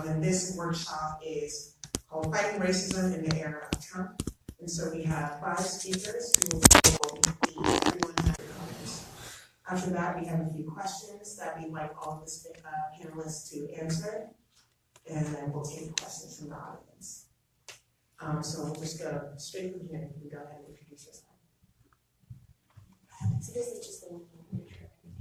And this workshop is called Fighting Racism in the Era of Trump. And so we have 5 speakers who will be everyone have their comments. After that, we have a few questions that we'd like all of the panelists to answer. And then we'll take questions from the audience. So we'll just go straight from here. You can go ahead and introduce yourself. So this is just the one.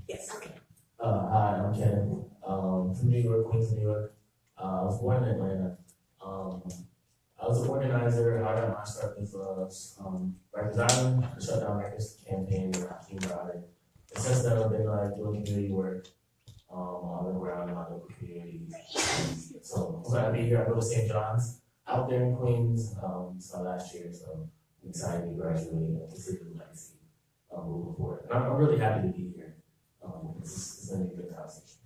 Yes. Okay. Hi, I'm Ken. From New York, Queens, New York. I was born in Atlanta. I was an organizer. I got my start with Rikers Island, the Shutdown Rikers campaign, and I came about it. And since then, I've been doing community work on the ground in my local community. So I'm glad to be here. I go to St. John's out there in Queens. So last year, so I'm excited to graduate and consider the legacy moving forward. And I'm really happy to be here. It's going to be a good conversation.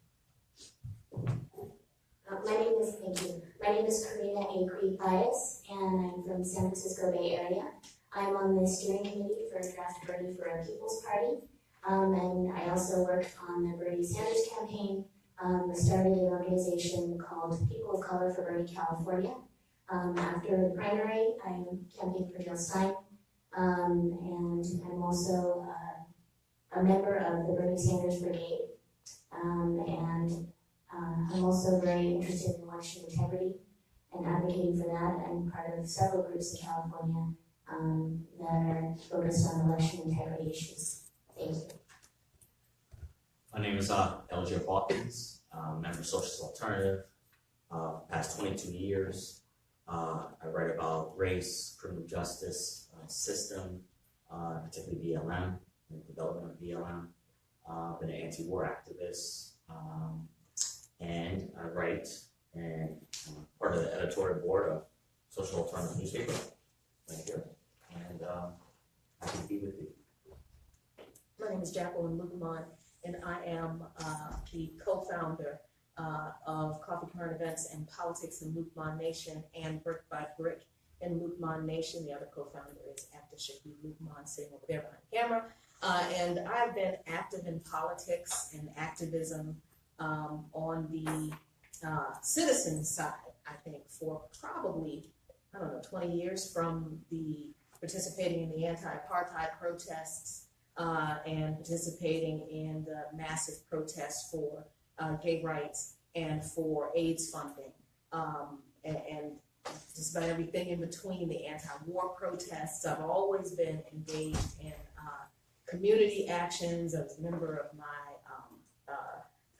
My name is Karina A. Creed Bias, and I'm from San Francisco Bay Area. I'm on the steering committee for Draft Bernie for a People's Party, and I also work on the Bernie Sanders campaign. I started an organization called People of Color for Bernie California. After the primary, I campaigned for Jill Stein, and I'm also a member of the Bernie Sanders Brigade, and I'm also very interested in election integrity and advocating for that. I'm part of several groups in California that are focused on election integrity issues. Thank you. My name is LJ Hawkins, member of Socialist Alternative. Past 22 years, I write about race, criminal justice, system, particularly BLM, and the development of BLM. Been an anti-war activist, and I write and I'm part of the editorial board of Social Alternative newspaper. Thank you, and happy to be with you. My name is Jacqueline Luqman, and I am the co-founder of Coffee, Current Events, and Politics in Luqman Nation and Brick by Brick in Luqman Nation. The other co-founder is Actor Shaki Luqman, sitting over there behind the camera. And I've been active in politics and activism on the citizen side, I think, for probably, 20 years, from the participating in the anti-apartheid protests and participating in the massive protests for gay rights and for AIDS funding, and just about everything in between, the anti-war protests. I've always been engaged in community actions. I was a member of my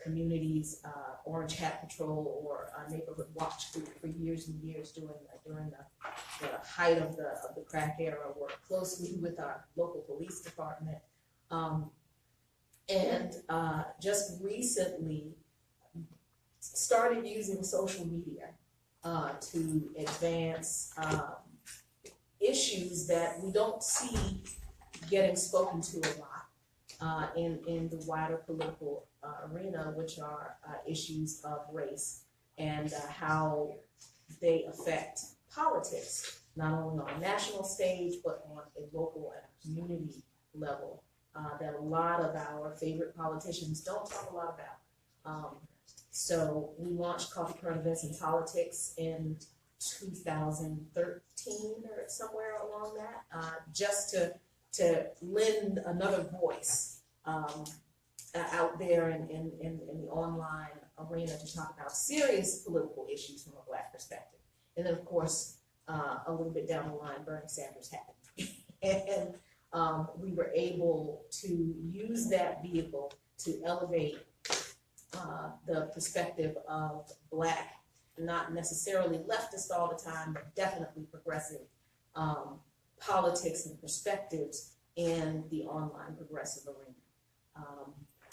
community's Orange Hat Patrol or Neighborhood Watch group for years and years during the height of the crack era. Worked closely with our local police department, and just recently started using social media to advance issues that we don't see getting spoken to a lot in the wider political arena, which are issues of race and how they affect politics, not only on a national stage, but on a local and a community level, that a lot of our favorite politicians don't talk a lot about. So we launched Coffee, Current Events, and Politics in 2013 or somewhere along that, just to lend another voice out there in the online arena to talk about serious political issues from a Black perspective. And then, of course, a little bit down the line, Bernie Sanders happened. And we were able to use that vehicle to elevate the perspective of Black, not necessarily leftist all the time, but definitely progressive politics and perspectives in the online progressive arena.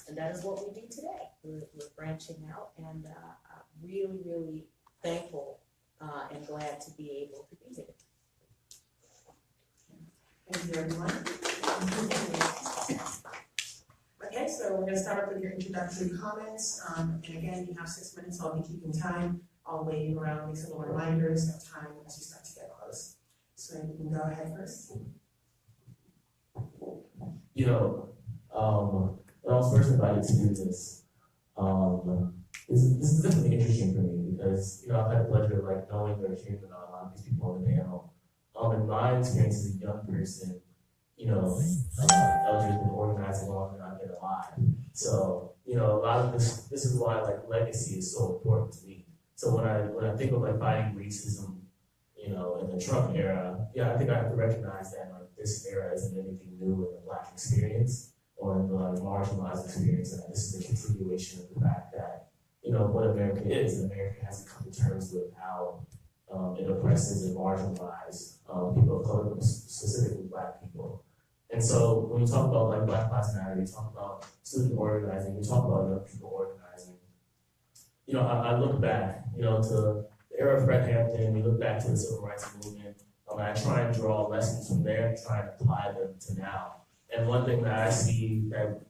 And that is what we do today. We're branching out, and really, really thankful and glad to be able to be here. Thank you, everyone. Okay, so we're going to start off with your introductory comments. And again, you have 6 minutes, so I'll be keeping time. I'll wait around, make some little reminders of time as you start to get close. So you can go ahead first. When I was first invited to do this, this is definitely interesting for me because, I like knowing or hearing about a lot of these people on the panel. In my experience as a young person, LG has been organizing longer than I've been alive. So, a lot of this is why like legacy is so important to me. So when I think of like fighting racism, in the Trump era, I think I have to recognize that like this era isn't anything new in the Black experience or in the like marginalized experience, and that this is a continuation of the fact that, what America is. America has to come to terms with how it oppresses and marginalizes people of color, specifically Black people. And so when you talk about like Black Lives Matter, you talk about student organizing, you talk about young people organizing. I look back, to the era of Fred Hampton, we look back to the Civil Rights Movement, and I try and draw lessons from there and try and apply them to now. And one thing that I see that,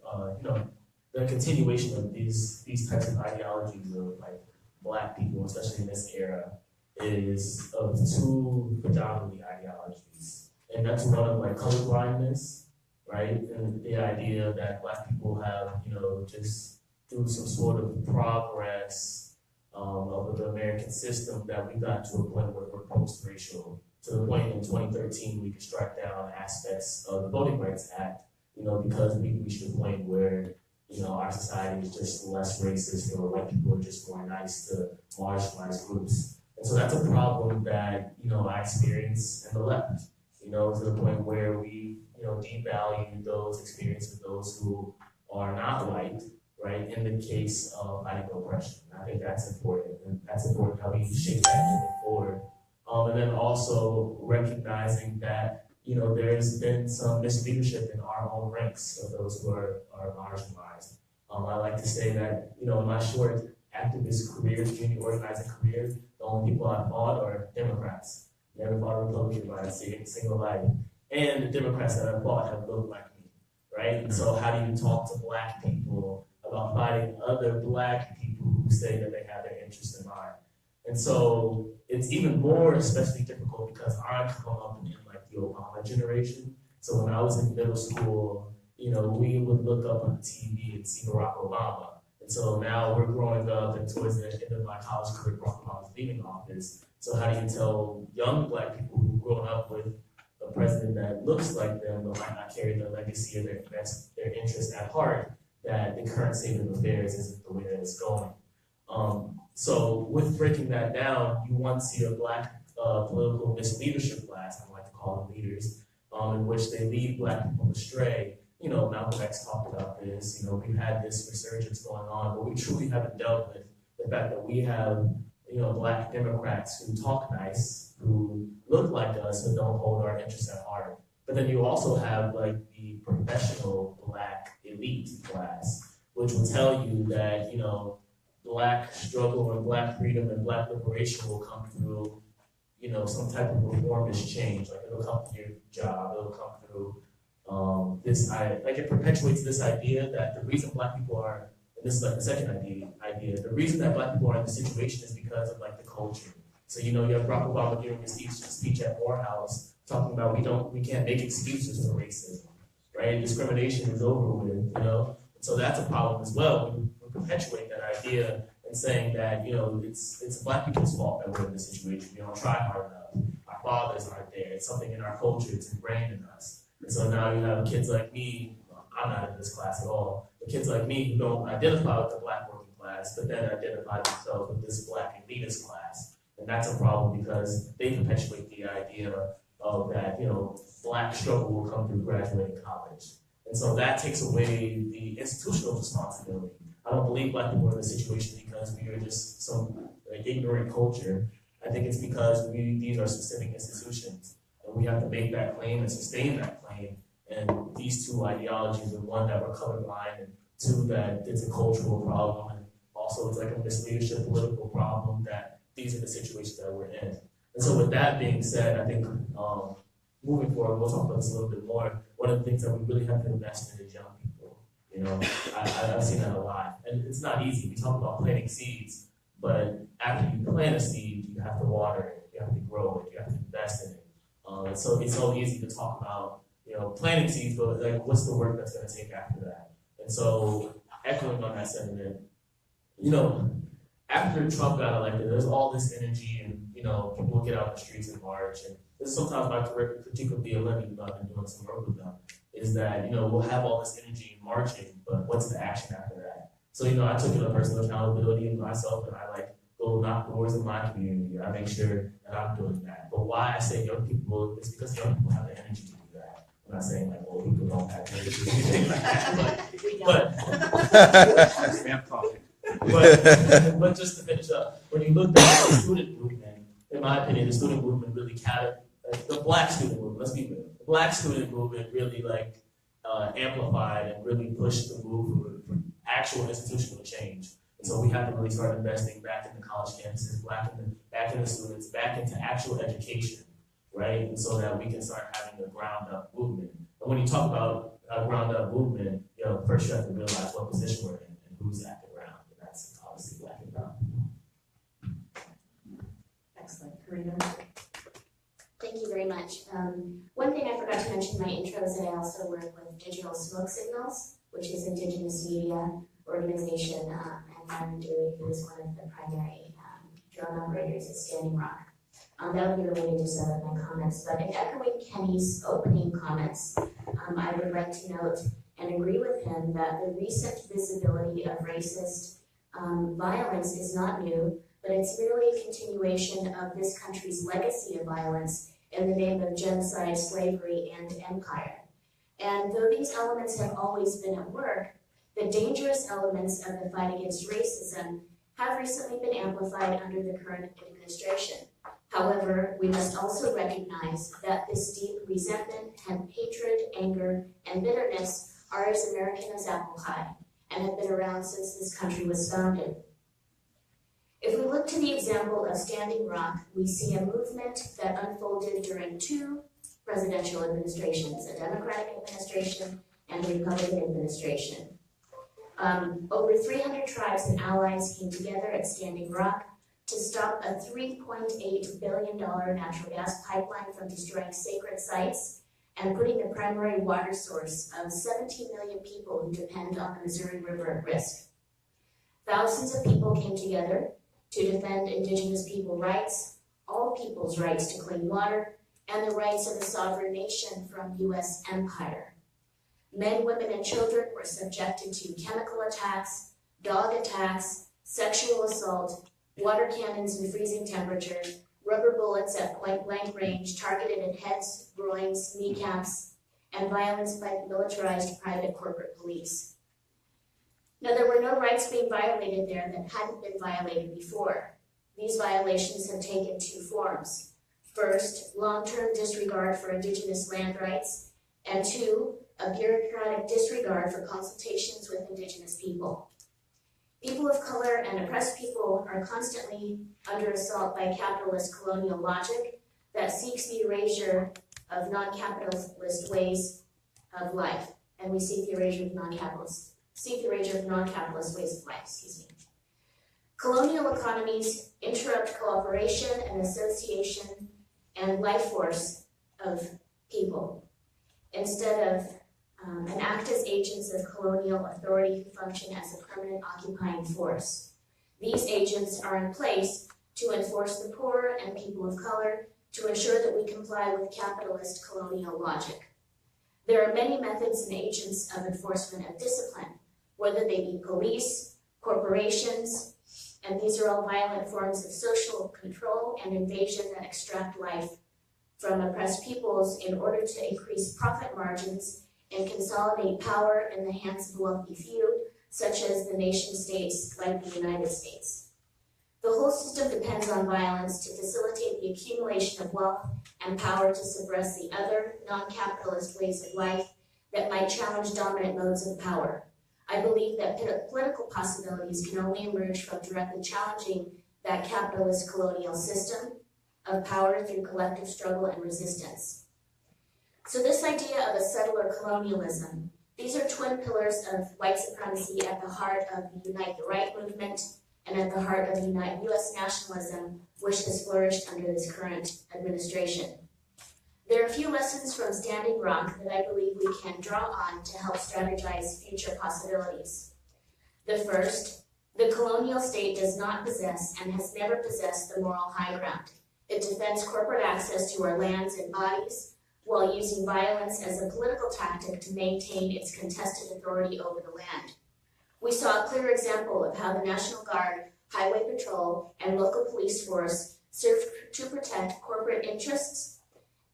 the continuation of these types of ideologies of like Black people, especially in this era, is of two predominantly ideologies. And that's one of like colorblindness, right? And the idea that Black people have, just through some sort of progress of the American system, that we got to a point where we're post-racial, to the point in 2013 we could strike down aspects of the Voting Rights Act, because we reached a point where, our society is just less racist, or white people are just more nice to marginalized groups. And so that's a problem that, I experience in the left, to the point where we, devalue those experiences, those who are not white, right, in the case of fighting oppression. I think that's important, and that's important how we shape that moving forward. And then also recognizing that, there's been some misleadership in our own ranks of those who are marginalized. I like to say that, in my short activist career, community organizing career, the only people I fought are Democrats. Never fought a Republican by a single life. And the Democrats that I fought have looked like me, right? And so how do you talk to Black people about fighting other Black people who say that they have their interests in mind? And so it's even more especially difficult because I come up in like the Obama generation. So when I was in middle school, we would look up on the TV and see Barack Obama. And so now we're growing up, and towards the end of my college career, Barack Obama's leaving office. So how do you tell young Black people who've grown up with a president that looks like them but might not carry their legacy or their interest at heart, that the current state of affairs isn't the way that it's going? So with breaking that down, you want to see a Black political misleadership class, I like to call them leaders, in which they lead Black people astray. Malcolm X talked about this. We've had this resurgence going on, but we truly haven't dealt with the fact that we have, Black Democrats who talk nice, who look like us, and don't hold our interests at heart. But then you also have like the professional Black elite class, which will tell you that, Black struggle and Black freedom and Black liberation will come through, some type of reformist change. Like it'll come through your job, it'll come through it perpetuates this idea that the reason Black people are, and this is like the second idea, the reason that Black people are in this situation is because of like the culture. So you have Barack Obama giving his speech at Morehouse talking about we can't make excuses for racism, right? Discrimination is over with, So that's a problem as well. We perpetuate that idea and saying that, it's Black people's fault that we're in this situation. We don't try hard enough. Our fathers aren't there. It's something in our culture. It's ingrained in us. And so now you have kids like me, I'm not in this class at all, but kids like me who don't identify with the Black working class, but then identify themselves with this Black elitist class. And that's a problem because they perpetuate the idea of that, Black struggle will come through graduating college. And so that takes away the institutional responsibility. I don't believe Black people are in this situation because we are just some ignorant culture. I think it's because these are systemic institutions. And we have to make that claim and sustain that claim. And these two ideologies are one, that we're colorblind, and two, that it's a cultural problem, and also it's like a misleadership political problem, that these are the situations that we're in. And so with that being said, I think moving forward, we'll talk about this a little bit more. One of the things that we really have to invest in is young people. I've seen that a lot. And it's not easy. We talk about planting seeds, but after you plant a seed, you have to water it, you have to grow it, you have to invest in it. So it's so easy to talk about, planting seeds, but like, what's the work that's going to take after that? And so, echoing on that sentiment, after Trump got elected, there's all this energy, and people will get out the streets and march. And this is sometimes my critique of BLM, even though I've been doing some work with them, is that we'll have all this energy in marching, but what's the action after that? So I took it on personal accountability of myself, and I go knock doors in my community. I make sure that I'm doing that. But why I say young people is because young people have the energy to do that. I'm not saying old people don't have energy to do things like that. But just to finish up, when you look at the student movement, in my opinion, the student movement really the Black student movement. Let's be real. The Black student movement really amplified and really pushed the move for actual institutional change. So we have to really start investing back in the college campuses, back in the students, back into actual education, right? And so that we can start having a ground-up movement. And when you talk about a ground-up movement, first you have to realize what position we're in and who's at the ground. And that's obviously Black and brown. Excellent. Karina? Thank you very much. One thing I forgot to mention in my intro is that I also work with Digital Smoke Signals, which is Indigenous media organization, and Aaron Dewey, who is one of the primary drone operators at Standing Rock. That would be related to some of my comments, but in echoing Kenny's opening comments, I would like to note and agree with him that the recent visibility of racist violence is not new, but it's merely a continuation of this country's legacy of violence in the name of genocide, slavery, and empire. And though these elements have always been at work, the dangerous elements of the fight against racism have recently been amplified under the current administration. However, we must also recognize that this deep resentment and hatred, anger, and bitterness are as American as apple pie and have been around since this country was founded. If we look to the example of Standing Rock, we see a movement that unfolded during two presidential administrations, a Democratic administration and a Republican administration. Over 300 tribes and allies came together at Standing Rock to stop a $3.8 billion natural gas pipeline from destroying sacred sites and putting the primary water source of 17 million people who depend on the Missouri River at risk. Thousands of people came together to defend Indigenous people rights, all people's rights to clean water, and the rights of a sovereign nation from U.S. empire. Men, women, and children were subjected to chemical attacks, dog attacks, sexual assault, water cannons in freezing temperatures, rubber bullets at point-blank range targeted at heads, groins, kneecaps, and violence by militarized private corporate police. Now, there were no rights being violated there that hadn't been violated before. These violations have taken two forms. First, long-term disregard for Indigenous land rights, and two, a bureaucratic disregard for consultations with Indigenous people. People of color and oppressed people are constantly under assault by capitalist colonial logic that seeks the erasure of non-capitalist ways of life. And we seek the erasure of non-capitalist ways of life, Colonial economies interrupt cooperation and association and life force of people. Instead of and act as agents of colonial authority who function as a permanent occupying force. These agents are in place to enforce the poor and people of color to ensure that we comply with capitalist colonial logic. There are many methods and agents of enforcement of discipline, whether they be police, corporations, and these are all violent forms of social control and invasion that extract life from oppressed peoples in order to increase profit margins and consolidate power in the hands of the wealthy few, such as the nation states like the United States. The whole system depends on violence to facilitate the accumulation of wealth and power to suppress the other non-capitalist ways of life that might challenge dominant modes of power. I believe that political possibilities can only emerge from directly challenging that capitalist colonial system of power through collective struggle and resistance. So this idea of a settler colonialism, these are twin pillars of white supremacy at the heart of the Unite the Right movement and at the heart of U.S. nationalism, which has flourished under this current administration. There are a few lessons from Standing Rock that I believe we can draw on to help strategize future possibilities. The first The colonial state does not possess and has never possessed the moral high ground. It defends corporate access to our lands and bodies while using violence as a political tactic to maintain its contested authority over the land. We saw a clear example of how the National Guard, Highway Patrol, and local police force served to protect corporate interests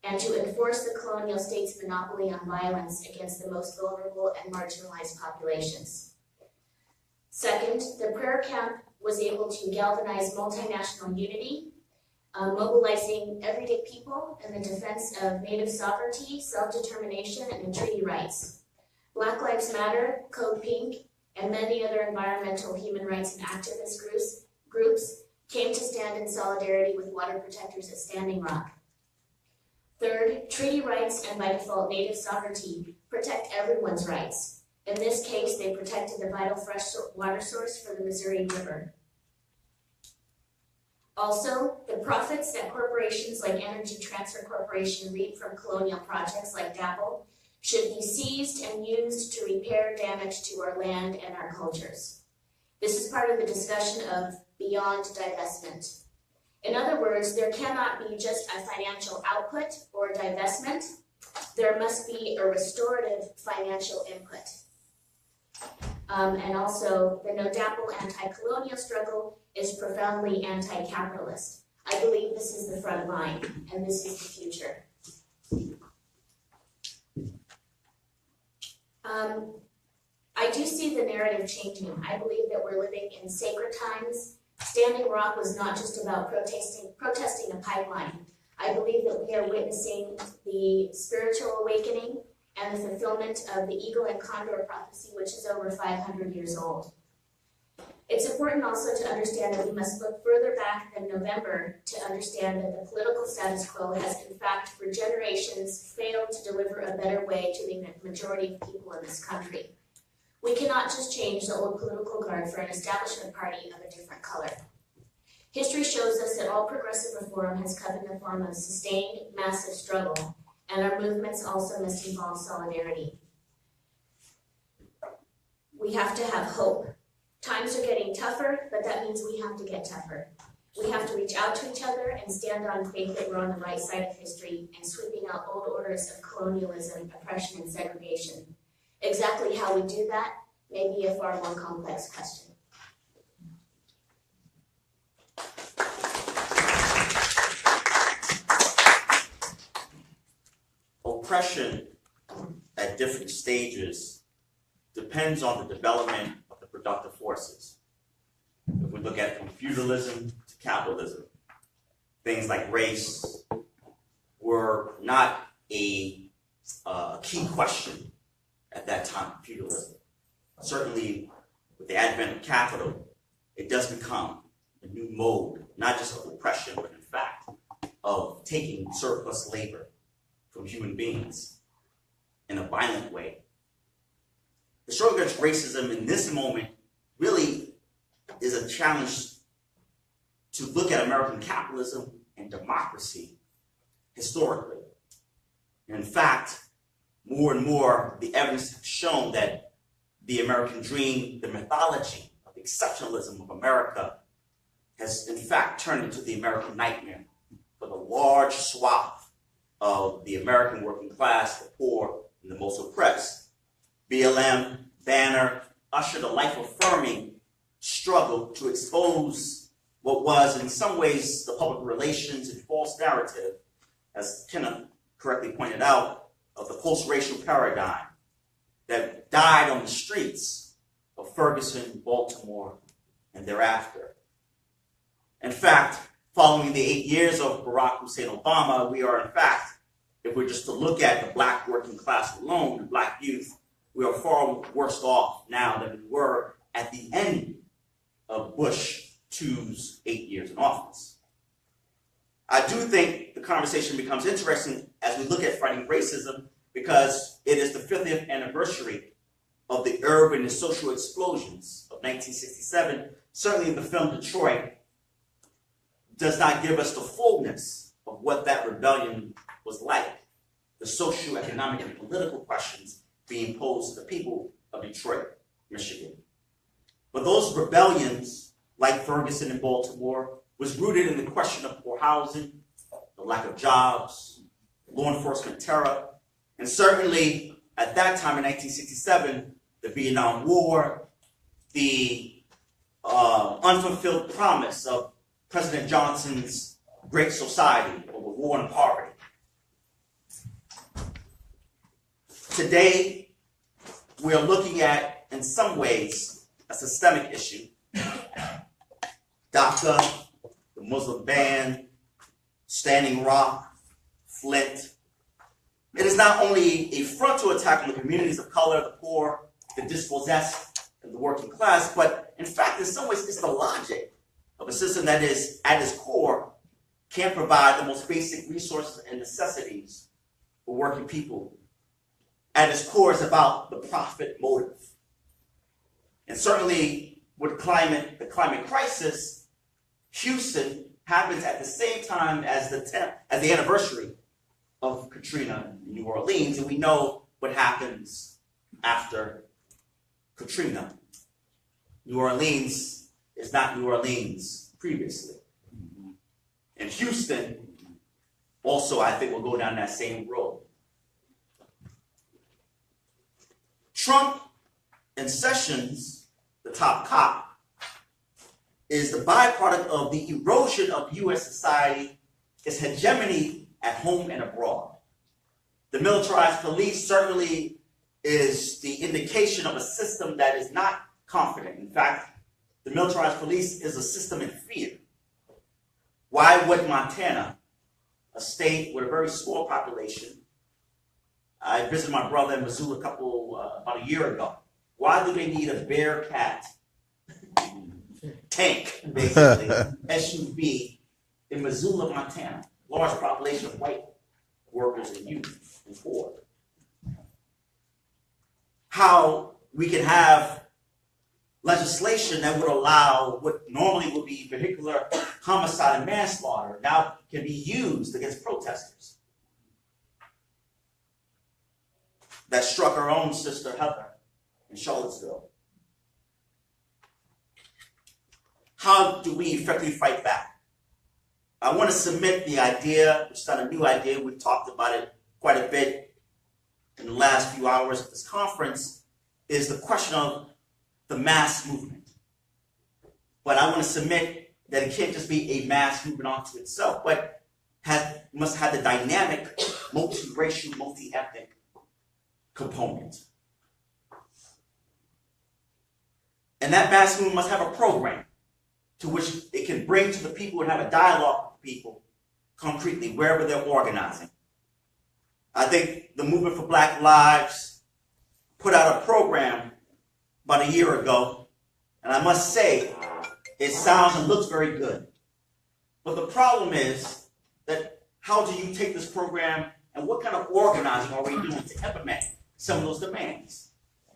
and to enforce the colonial state's monopoly on violence against the most vulnerable and marginalized populations. Second, the prayer camp was able to galvanize multinational unity, mobilizing everyday people in the defense of Native sovereignty, self-determination, and treaty rights. Black Lives Matter, Code Pink, and many other environmental, human rights, and activist groups came to stand in solidarity with water protectors at Standing Rock. Third, treaty rights and by default Native sovereignty protect everyone's rights. In this case, they protected the vital fresh water source for the Missouri River. Also, the profits that corporations like Energy Transfer Corporation reap from colonial projects like DAPL should be seized and used to repair damage to our land and our cultures. This is part of the discussion of beyond divestment. In other words, there cannot be just a financial output or divestment. There must be a restorative financial input. And also, the no-DAPL anti-colonial struggle is profoundly anti-capitalist. I believe this is the front line, and this is the future. I do see the narrative changing. I believe that we're living in sacred times. Standing Rock was not just about protesting a pipeline. I believe that we are witnessing the spiritual awakening and the fulfillment of the eagle and condor prophecy, which is over 500 years old. It's important also to understand that we must look further back than November to understand that the political status quo has in fact for generations failed to deliver a better way to the majority of people in this country. We cannot just change the old political guard for an establishment party of a different color. History shows us that all progressive reform has come in the form of sustained, massive struggle, and our movements also must involve solidarity. We have to have hope. Times are getting tougher, but that means we have to get tougher. We have to reach out to each other and stand on faith that we're on the right side of history and sweeping out old orders of colonialism, oppression, and segregation. Exactly how we do that may be a far more complex question. Oppression at different stages depends on the development of the productive forces. If we look at from feudalism to capitalism, things like race were not a key question at that time, feudalism. Certainly, with the advent of capital, it does become a new mode, not just of oppression, but in fact, of taking surplus labor from human beings in a violent way. The struggle against racism in this moment really is a challenge to look at American capitalism and democracy historically. And in fact, more and more, the evidence has shown that the American dream, the mythology of the exceptionalism of America, has in fact turned into the American nightmare for the large swath of the American working class, the poor, and the most oppressed. BLM, Banner, ushered a life-affirming struggle to expose what was, in some ways, the public relations and false narrative, as Kenneth correctly pointed out, of the post-racial paradigm that died on the streets of Ferguson, Baltimore, and thereafter. In fact, following the 8 years of Barack Hussein Obama, we are in fact, if we're just to look at the black working class alone, the black youth, we are far worse off now than we were at the end of Bush II's 8 years in office. I do think the conversation becomes interesting as we look at fighting racism because it is the 50th anniversary of the urban and social explosions of 1967. Certainly the film Detroit does not give us the fullness of what that rebellion was like, the socio-economic and political questions being posed to the people of Detroit, Michigan. But those rebellions, like Ferguson in Baltimore, was rooted in the question of poor housing, the lack of jobs, law enforcement terror, and certainly at that time in 1967, the Vietnam War, the unfulfilled promise of President Johnson's Great Society over war and poverty. Today, we are looking at, in some ways, a systemic issue. DACA, the Muslim ban, Standing Rock, Flint. It is not only a frontal attack on the communities of color, the poor, the dispossessed, and the working class, but in fact, in some ways, it's the logic of a system that is, at its core, can't provide the most basic resources and necessities for working people. At its core, it's about the profit motive. And certainly, with the climate crisis, Houston happens at the same time as the anniversary of Katrina in New Orleans, and we know what happens after Katrina. New Orleans is not New Orleans previously. And Houston also, I think, will go down that same road. Trump and Sessions, the top cop, is the byproduct of the erosion of U.S. society, its hegemony at home and abroad. The militarized police certainly is the indication of a system that is not confident. In fact, the militarized police is a system in fear. Why would Montana, a state with a very small population, I visited my brother in Missoula about a year ago. Why do they need a Bearcat tank, basically, SUV in Missoula, Montana? Large population of white workers and youth and poor. How we can have legislation that would allow what normally would be vehicular homicide and manslaughter now can be used against protesters. That struck our own sister Heather in Charlottesville. How do we effectively fight back? I want to submit the idea, it's not a new idea, we've talked about it quite a bit in the last few hours of this conference, is the question of the mass movement. But I want to submit that it can't just be a mass movement onto itself, but must have the dynamic, multiracial, multi-ethnic component. And that mass movement must have a program to which it can bring to the people and have a dialogue with people concretely, wherever they're organizing. I think the Movement for Black Lives put out a program about a year ago, and I must say, it sounds and looks very good. But the problem is that how do you take this program and what kind of organizing are we doing to implement some of those demands?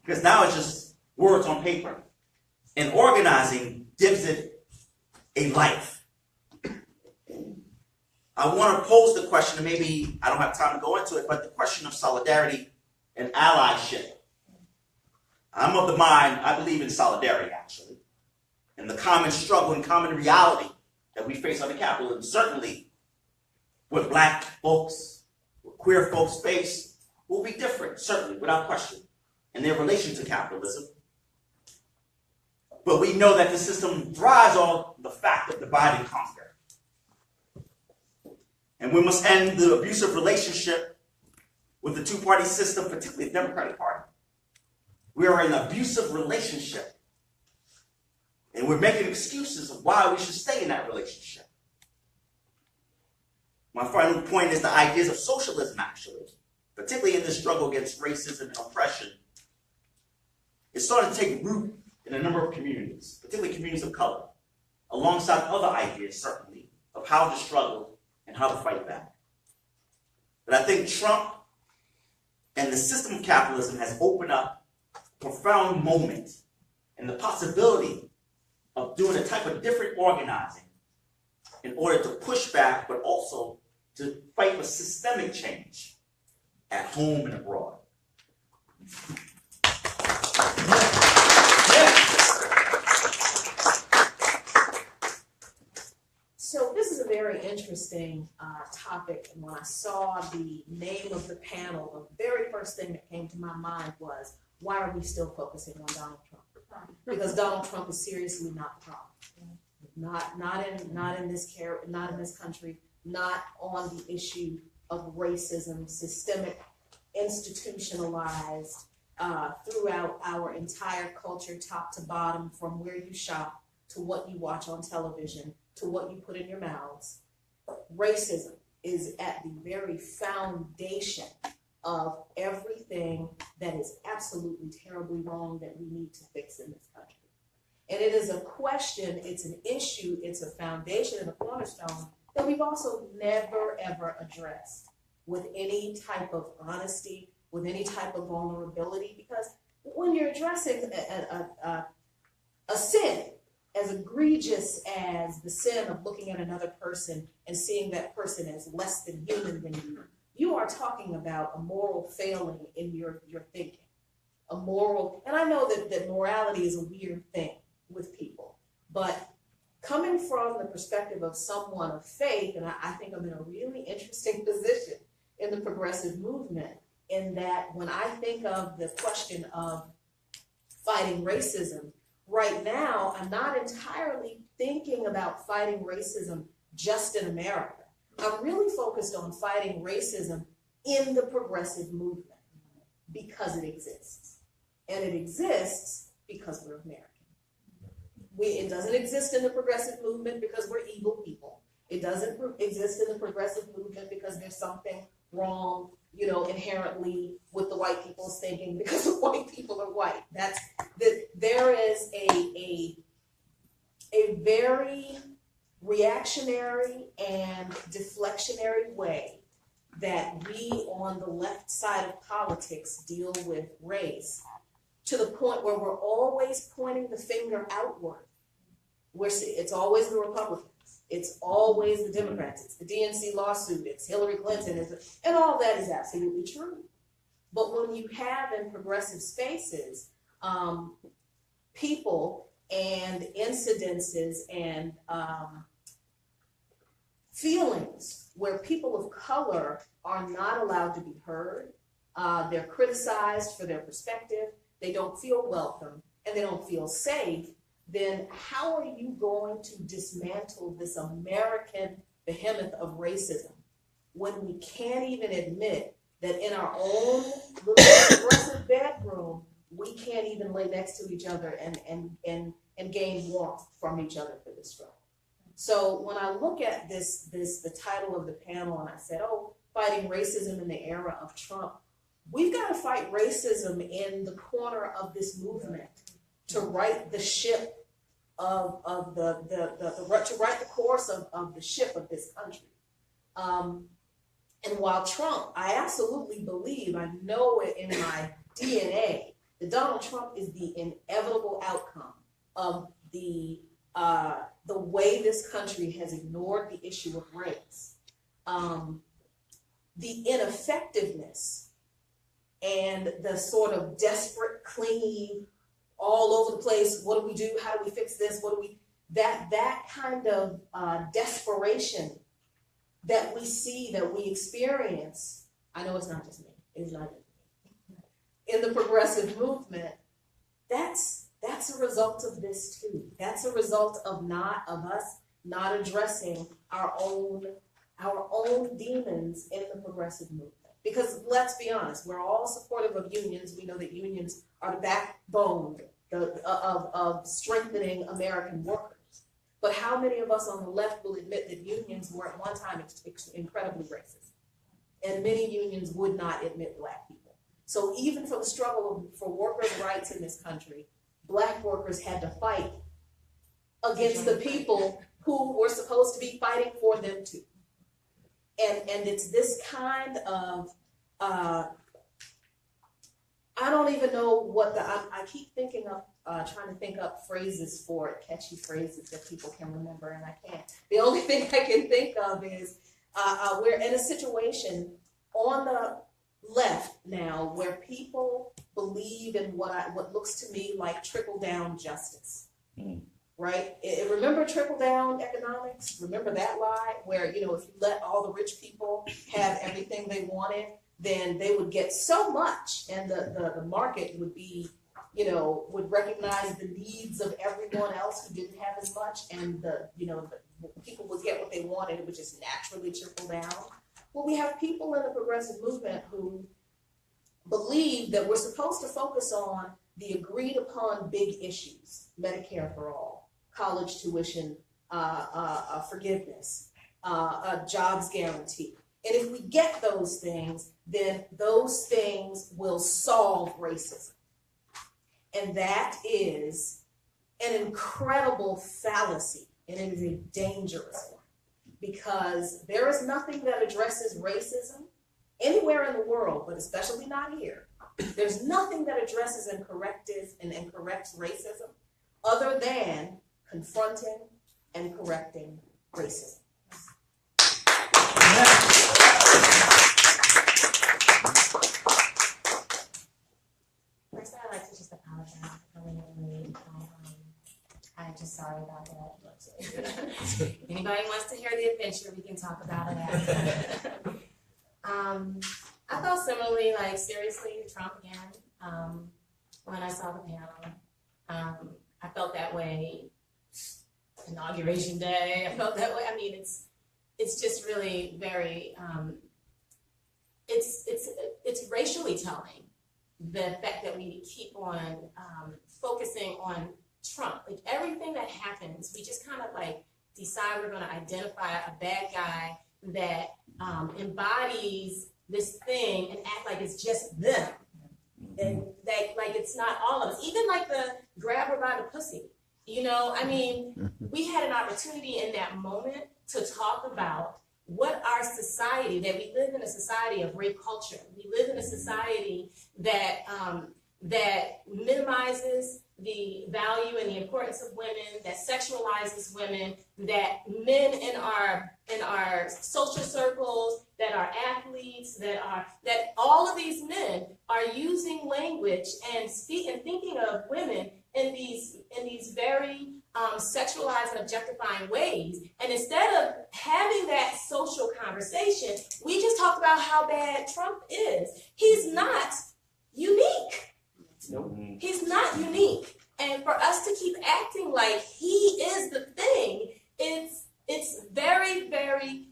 Because now it's just words on paper. And organizing gives it a life. I want to pose the question, and maybe I don't have time to go into it, but the question of solidarity and allyship. I'm of the mind, I believe in solidarity, actually, and the common struggle and common reality that we face under capitalism. Certainly, what black folks, what queer folks face will be different, certainly, without question, in their relation to capitalism. But we know that the system thrives on the fact of divide and conquer. And we must end the abusive relationship with the two-party system, particularly the Democratic Party. We are in an abusive relationship. And we're making excuses of why we should stay in that relationship. My final point is the ideas of socialism, actually, particularly in this struggle against racism and oppression. It's starting to take root in a number of communities, particularly communities of color, alongside other ideas, certainly, of how to struggle and how to fight back. But I think Trump and the system of capitalism has opened up a profound moment in the possibility of doing a type of different organizing in order to push back, but also to fight for systemic change at home and abroad. So this is a very interesting topic, and when I saw the name of the panel, the very first thing that came to my mind was, why are we still focusing on Donald Trump? Because Donald Trump is seriously not the problem. Not in this country, not on the issue of racism, systemic, institutionalized throughout our entire culture, top to bottom, from where you shop to what you watch on television to what you put in your mouths. Racism is at the very foundation of everything that is absolutely terribly wrong that we need to fix in this country. And it is a question, it's an issue, it's a foundation and a cornerstone that we've also never, ever addressed with any type of honesty, with any type of vulnerability, because when you're addressing a sin as egregious as the sin of looking at another person and seeing that person as less than human than you are talking about a moral failing in your thinking. A moral, and I know that morality is a weird thing with people, but coming from the perspective of someone of faith, and I think I'm in a really interesting position in the progressive movement, in that when I think of the question of fighting racism, right now, I'm not entirely thinking about fighting racism just in America. I'm really focused on fighting racism in the progressive movement because it exists. And it exists because we're American. It doesn't exist in the progressive movement because we're evil people. It doesn't exist in the progressive movement because there's something wrong, inherently with the white people's thinking because the white people are white. There is a very reactionary and deflectionary way that we on the left side of politics deal with race, to the point where we're always pointing the finger outward. It's always the Republicans. It's always the Democrats. It's the DNC lawsuit. It's Hillary Clinton. And all that is absolutely true. But when you have in progressive spaces people and incidences and feelings where people of color are not allowed to be heard, they're criticized for their perspective, they don't feel welcome, and they don't feel safe, then how are you going to dismantle this American behemoth of racism when we can't even admit that in our own little progressive bedroom, we can't even lay next to each other and gain warmth from each other for this struggle? So when I look at the title of the panel, and I said, fighting racism in the era of Trump, we've got to fight racism in the corner of this movement to right the ship to right the course of the ship of this country. And while Trump, I absolutely believe, I know it in my DNA, that Donald Trump is the inevitable outcome of the way this country has ignored the issue of race, the ineffectiveness and the sort of desperate clinging all over the place. What do we do? How do we fix this? That kind of desperation that we see, that we experience. I know it's not just me. It's not just me. In the progressive movement, that's a result of this too. That's a result of us not addressing our own demons in the progressive movement. Because let's be honest, we're all supportive of unions. We know that unions are the backbone of strengthening American workers. But how many of us on the left will admit that unions were at one time incredibly racist? And many unions would not admit Black people. So even for the struggle for workers' rights in this country, Black workers had to fight against the people who were supposed to be fighting for them too. And it's this kind of, I don't even know what I keep thinking of, trying to think up phrases for it, catchy phrases that people can remember, and I can't. The only thing I can think of is we're in a situation on the left now where people believe in what looks to me like trickle-down justice. right? Remember trickle down economics? Remember that lie where, if you let all the rich people have everything they wanted, then they would get so much and the market would be, would recognize the needs of everyone else who didn't have as much, and the people would get what they wanted. It would just naturally trickle down. Well, we have people in the progressive movement who believe that we're supposed to focus on the agreed upon big issues: Medicare for all, college tuition forgiveness, a jobs guarantee. And if we get those things, then those things will solve racism. And that is an incredible fallacy, and it is a dangerous one, because there is nothing that addresses racism anywhere in the world, but especially not here. There's nothing that addresses and corrects racism other than confronting and correcting racism. First, I'd like to just apologize for coming in late. I'm just sorry about that. If anybody wants to hear the adventure, we can talk about it after. I felt similarly, like, seriously, Trump again, when I saw the panel. I felt that way Inauguration Day. I felt that way. I mean, it's just really very, it's racially telling, the fact that we keep on focusing on Trump. Like, everything that happens, we just kind of like decide we're going to identify a bad guy that embodies this thing and act like it's just them. And that, like, it's not all of us. Even like the grab her by the pussy. I mean, we had an opportunity in that moment to talk about what our society, that we live in a society of rape culture. We live in a society that that minimizes the value and the importance of women, that sexualizes women, that men in our social circles, that are athletes, that all of these men are using language and thinking of women in these very sexualized and objectifying ways. And instead of having that social conversation, we just talked about how bad Trump is. He's not unique. Nope. He's not unique. And for us to keep acting like he is the thing, it's very, very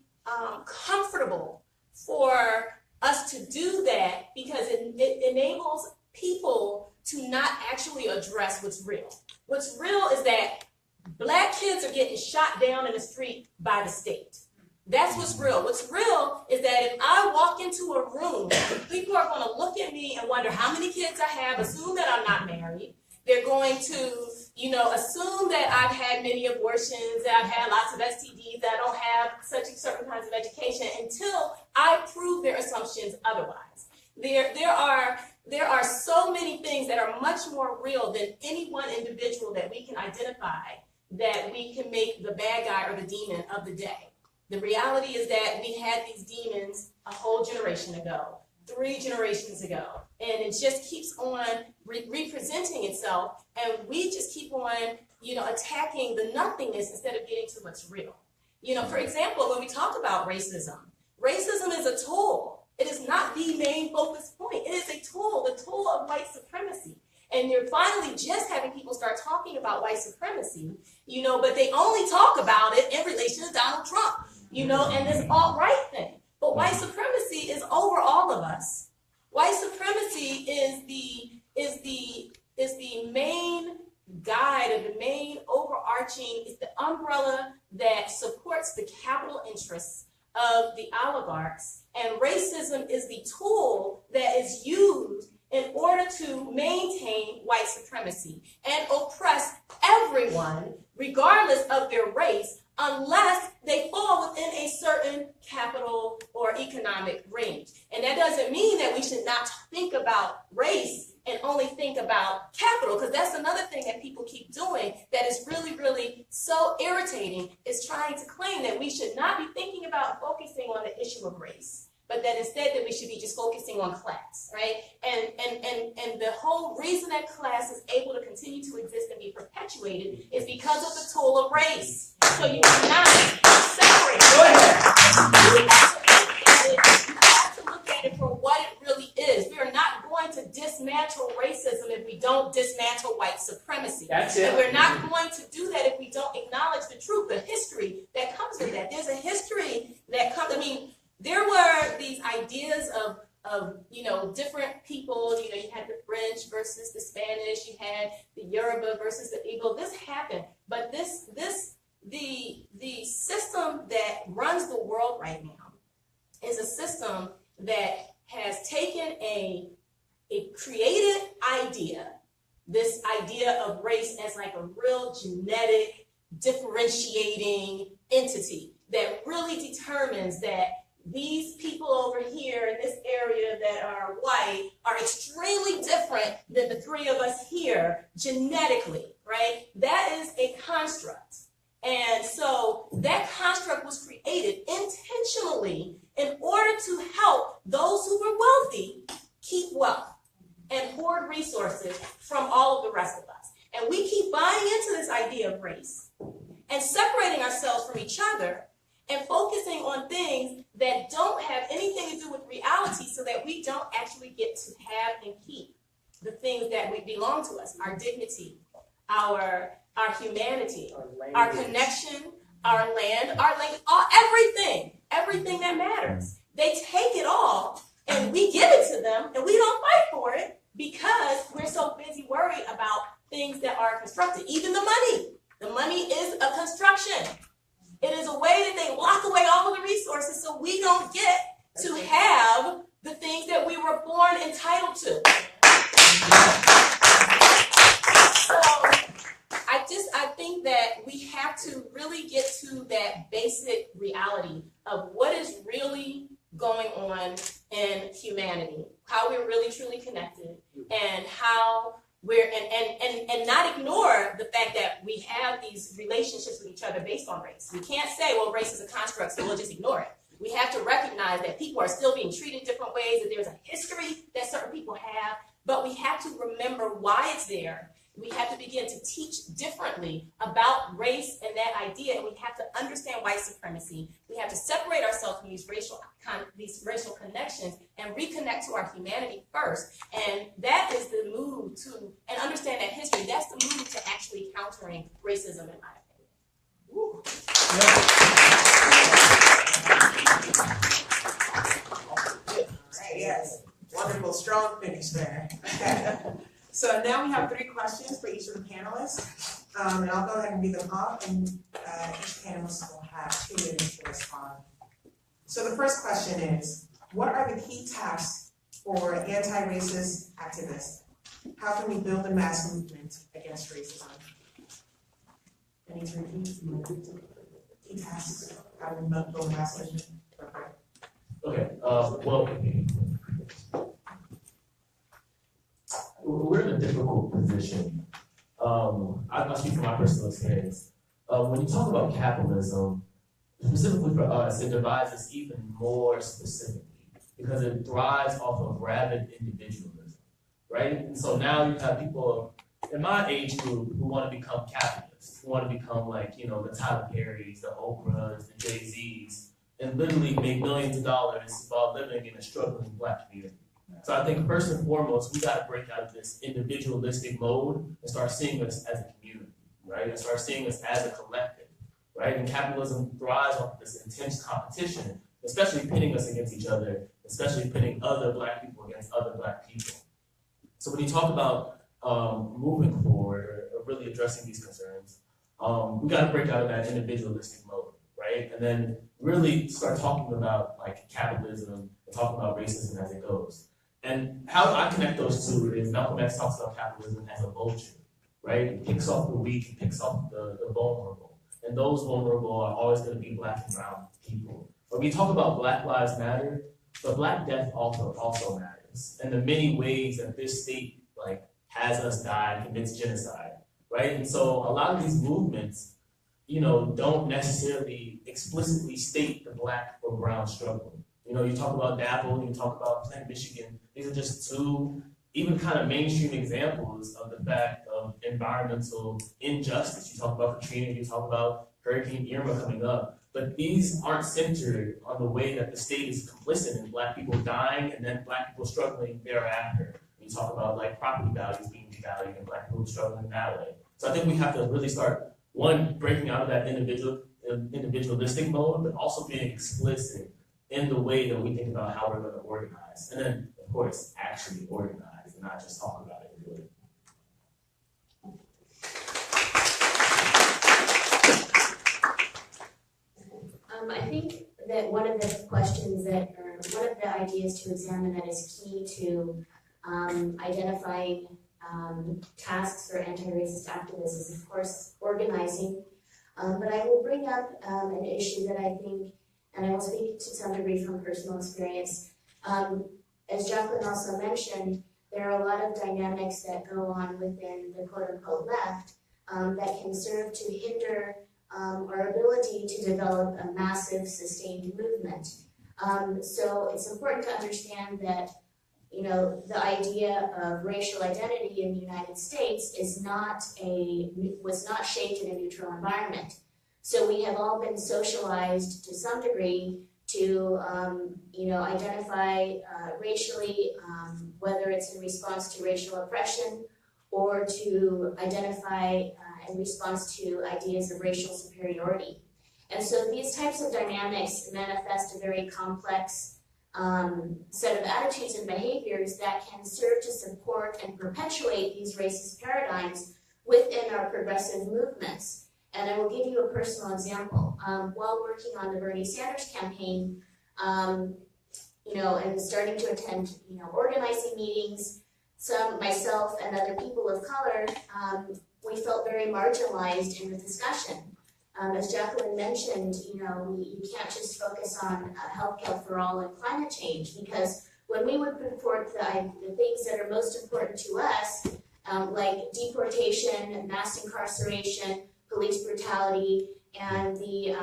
comfortable for us to do that, because it enables people to not actually address what's real. What's real is that Black kids are getting shot down in the street by the state. That's what's real. What's real is that if I walk into a room, people are going to look at me and wonder how many kids I have, assume that I'm not married. They're going to, assume that I've had many abortions, that I've had lots of STDs, that I don't have certain kinds of education, until I prove their assumptions otherwise. There are so many things that are much more real than any one individual that we can identify, that we can make the bad guy or the demon of the day. The reality is that we had these demons a whole generation ago, 3 generations ago, and it just keeps on representing itself, and we just keep on, attacking the nothingness instead of getting to what's real. For example, when we talk about racism is a tool. It is not the main focus point. It is a tool, the tool of white supremacy. And you're finally just having people start talking about white supremacy, but they only talk about it in relation to Donald Trump, and this alt-right thing. But white supremacy is over all of us. White supremacy is the main guide, or the main overarching, is the umbrella that supports the capital interests of the oligarchs. And racism is the tool that is used in order to maintain white supremacy and oppress everyone, regardless of their race, unless they fall within a certain capital or economic range. And that doesn't mean that we should not think about race and only think about capital, because that's another thing that people keep doing that is really, really so irritating, is trying to claim that we should not be thinking about focusing on the issue of race. but that instead that we should be just focusing on class, right? And the whole reason that class is able to continue to exist and be perpetuated is because of the tool of race. So you cannot separate. Go ahead. You have to look at it for what it really is. We are not going to dismantle racism if we don't dismantle white supremacy. That's And it. we're not going to do that if we don't acknowledge the truth, the history that comes with that. There's a history that comes, I mean, there were these ideas of different people, you had the French versus the Spanish, you had the Yoruba versus the Igbo. This happened, but the system that runs the world right now is a system that has taken a created idea, this idea of race as like a real genetic differentiating entity that really determines that these people over here in this area that are white are extremely different than the three of us here genetically, right? That is a construct. And so that construct was created intentionally in order to help those who were wealthy keep wealth and hoard resources from all of the rest of us. And we keep buying into this idea of race and separating ourselves from each other and focusing on things that don't have anything to do with reality so that we don't actually get to have and keep the things that belong to us, our dignity, our humanity, our connection, our land, everything that matters. They take it all and we give it to them and we don't fight for it because we're so busy worried about things that are constructed. Even the money is a construction. It is a way that they lock away all of the resources so we don't get to have the things that we were born entitled to. So I think that we have to really get to that basic reality of what is really going on in humanity, how we're really truly connected, and how we're and not ignore the fact that we have these relationships with each other based on race. We can't say, well, race is a construct, so we'll just ignore it. We have to recognize that people are still being treated different ways, that there's a history that certain people have, but we have to remember why it's there. We have to begin to teach differently about race and that idea, and we have to understand white supremacy. We have to separate ourselves from these racial connections and reconnect to our humanity first. And that is the move to, and understand that history, that's the move to actually countering racism, in my opinion. Woo. Right, yes, wonderful, strong finish there. So now we have 3 questions for each of the panelists, and I'll go ahead and read them off, and each panelist will have 2 minutes to respond. So the first question is, what are the key tasks for anti-racist activists? How can we build a mass movement against racism? Any 3 key tasks? How do we build a mass movement? Okay, well, we're in a difficult position. I'll speak from my personal experience. When you talk about capitalism, specifically for us, it divides us even more specifically because it thrives off of rabid individualism, right? And so now you have people in my age group who want to become capitalists, who want to become like, the Tyler Perrys, the Oprahs, the Jay-Z's, and literally make millions of dollars while living in a struggling Black community. So I think first and foremost, we got to break out of this individualistic mode and start seeing us as a community, right? And start seeing us as a collective, right? And capitalism thrives off this intense competition, especially pitting us against each other, especially pitting other Black people against other Black people. So when you talk about moving forward or really addressing these concerns, we got to break out of that individualistic mode, right? And then really start talking about like capitalism and talking about racism as it goes. And how I connect those two is Malcolm X talks about capitalism as a vulture, right? It picks off the weak, it picks off the vulnerable. And those vulnerable are always going to be Black and brown people. When we talk about Black Lives Matter, the Black death also matters. And the many ways that this state has us die and commits genocide, right? And so a lot of these movements, don't necessarily explicitly state the Black or brown struggle. You know, you talk about Dapple, you talk about Flint, Michigan. These are just two even kind of mainstream examples of the fact of environmental injustice. You talk about Katrina, you talk about Hurricane Irma coming up, but these aren't centered on the way that the state is complicit in Black people dying and then Black people struggling thereafter. You talk about like property values being devalued and Black people struggling that way. So I think we have to really start, one, breaking out of that individualistic mode, but also being explicit in the way that we think about how we're going to organize. And then, of course, actually organize and not just talk about it and do it. I think that one of the questions that, or one of the ideas to examine that is key to identifying tasks for anti-racist activists is, of course, organizing. But I will bring up an issue that I think, and I will speak to some degree from personal experience. As Jacqueline also mentioned, there are a lot of dynamics that go on within the quote-unquote left that can serve to hinder our ability to develop a massive, sustained movement. So it's important to understand that, you know, the idea of racial identity in the United States was not shaped in a neutral environment. So we have all been socialized to some degree to, identify racially, whether it's in response to racial oppression or to identify in response to ideas of racial superiority. And so these types of dynamics manifest a very complex set of attitudes and behaviors that can serve to support and perpetuate these racist paradigms within our progressive movements. And I will give you a personal example. While working on the Bernie Sanders campaign, and starting to attend, organizing meetings, myself and other people of color, we felt very marginalized in the discussion. As Jacqueline mentioned, you can't just focus on healthcare for all and climate change, because when we would put forth the things that are most important to us, like deportation, mass incarceration, police brutality, and the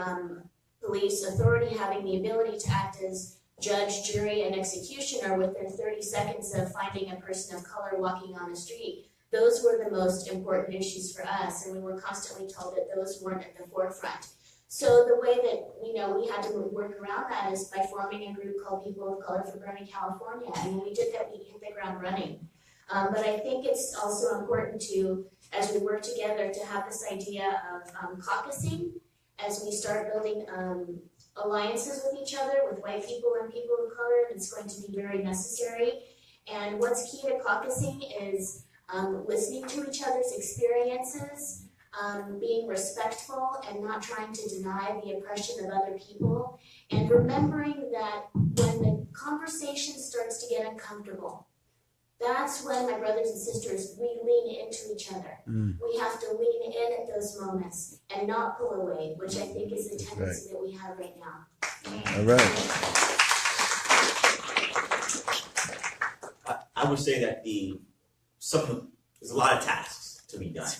police authority having the ability to act as judge, jury, and executioner within 30 seconds of finding a person of color walking on the street, those were the most important issues for us, and we were constantly told that those weren't at the forefront. So the way that we had to work around that is by forming a group called People of Color for Burning California, and when we did that, we hit the ground running. But I think it's also important to, as we work together, to have this idea of caucusing as we start building alliances with each other, with white people and people of color. It's going to be very necessary. And what's key to caucusing is listening to each other's experiences, being respectful and not trying to deny the oppression of other people, and remembering that when the conversation starts to get uncomfortable, that's when, my brothers and sisters, we lean into each other. We have to lean in at those moments and not pull away, which I think is the tendency that we have right now. All right. I would say that there's a lot of tasks to be done.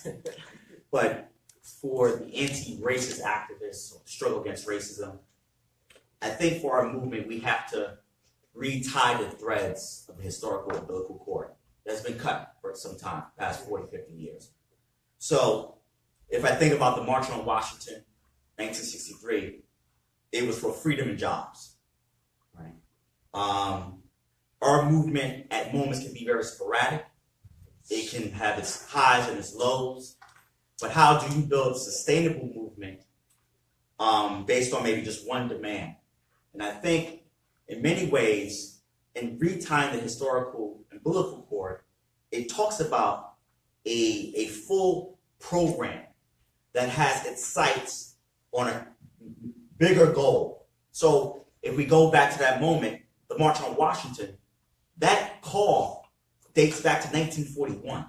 But for the anti-racist activists or struggle against racism, I think for our movement, we have to retie the threads of the historical umbilical cord that's been cut for some time, past 40, 50 years. So if I think about the March on Washington, 1963, it was for freedom and jobs, right? Our movement at moments can be very sporadic. It can have its highs and its lows. But how do you build a sustainable movement based on maybe just one demand? And I think in many ways, in retying the historical umbilical cord, it talks about a full program that has its sights on a bigger goal. So if we go back to that moment, the March on Washington, that call dates back to 1941,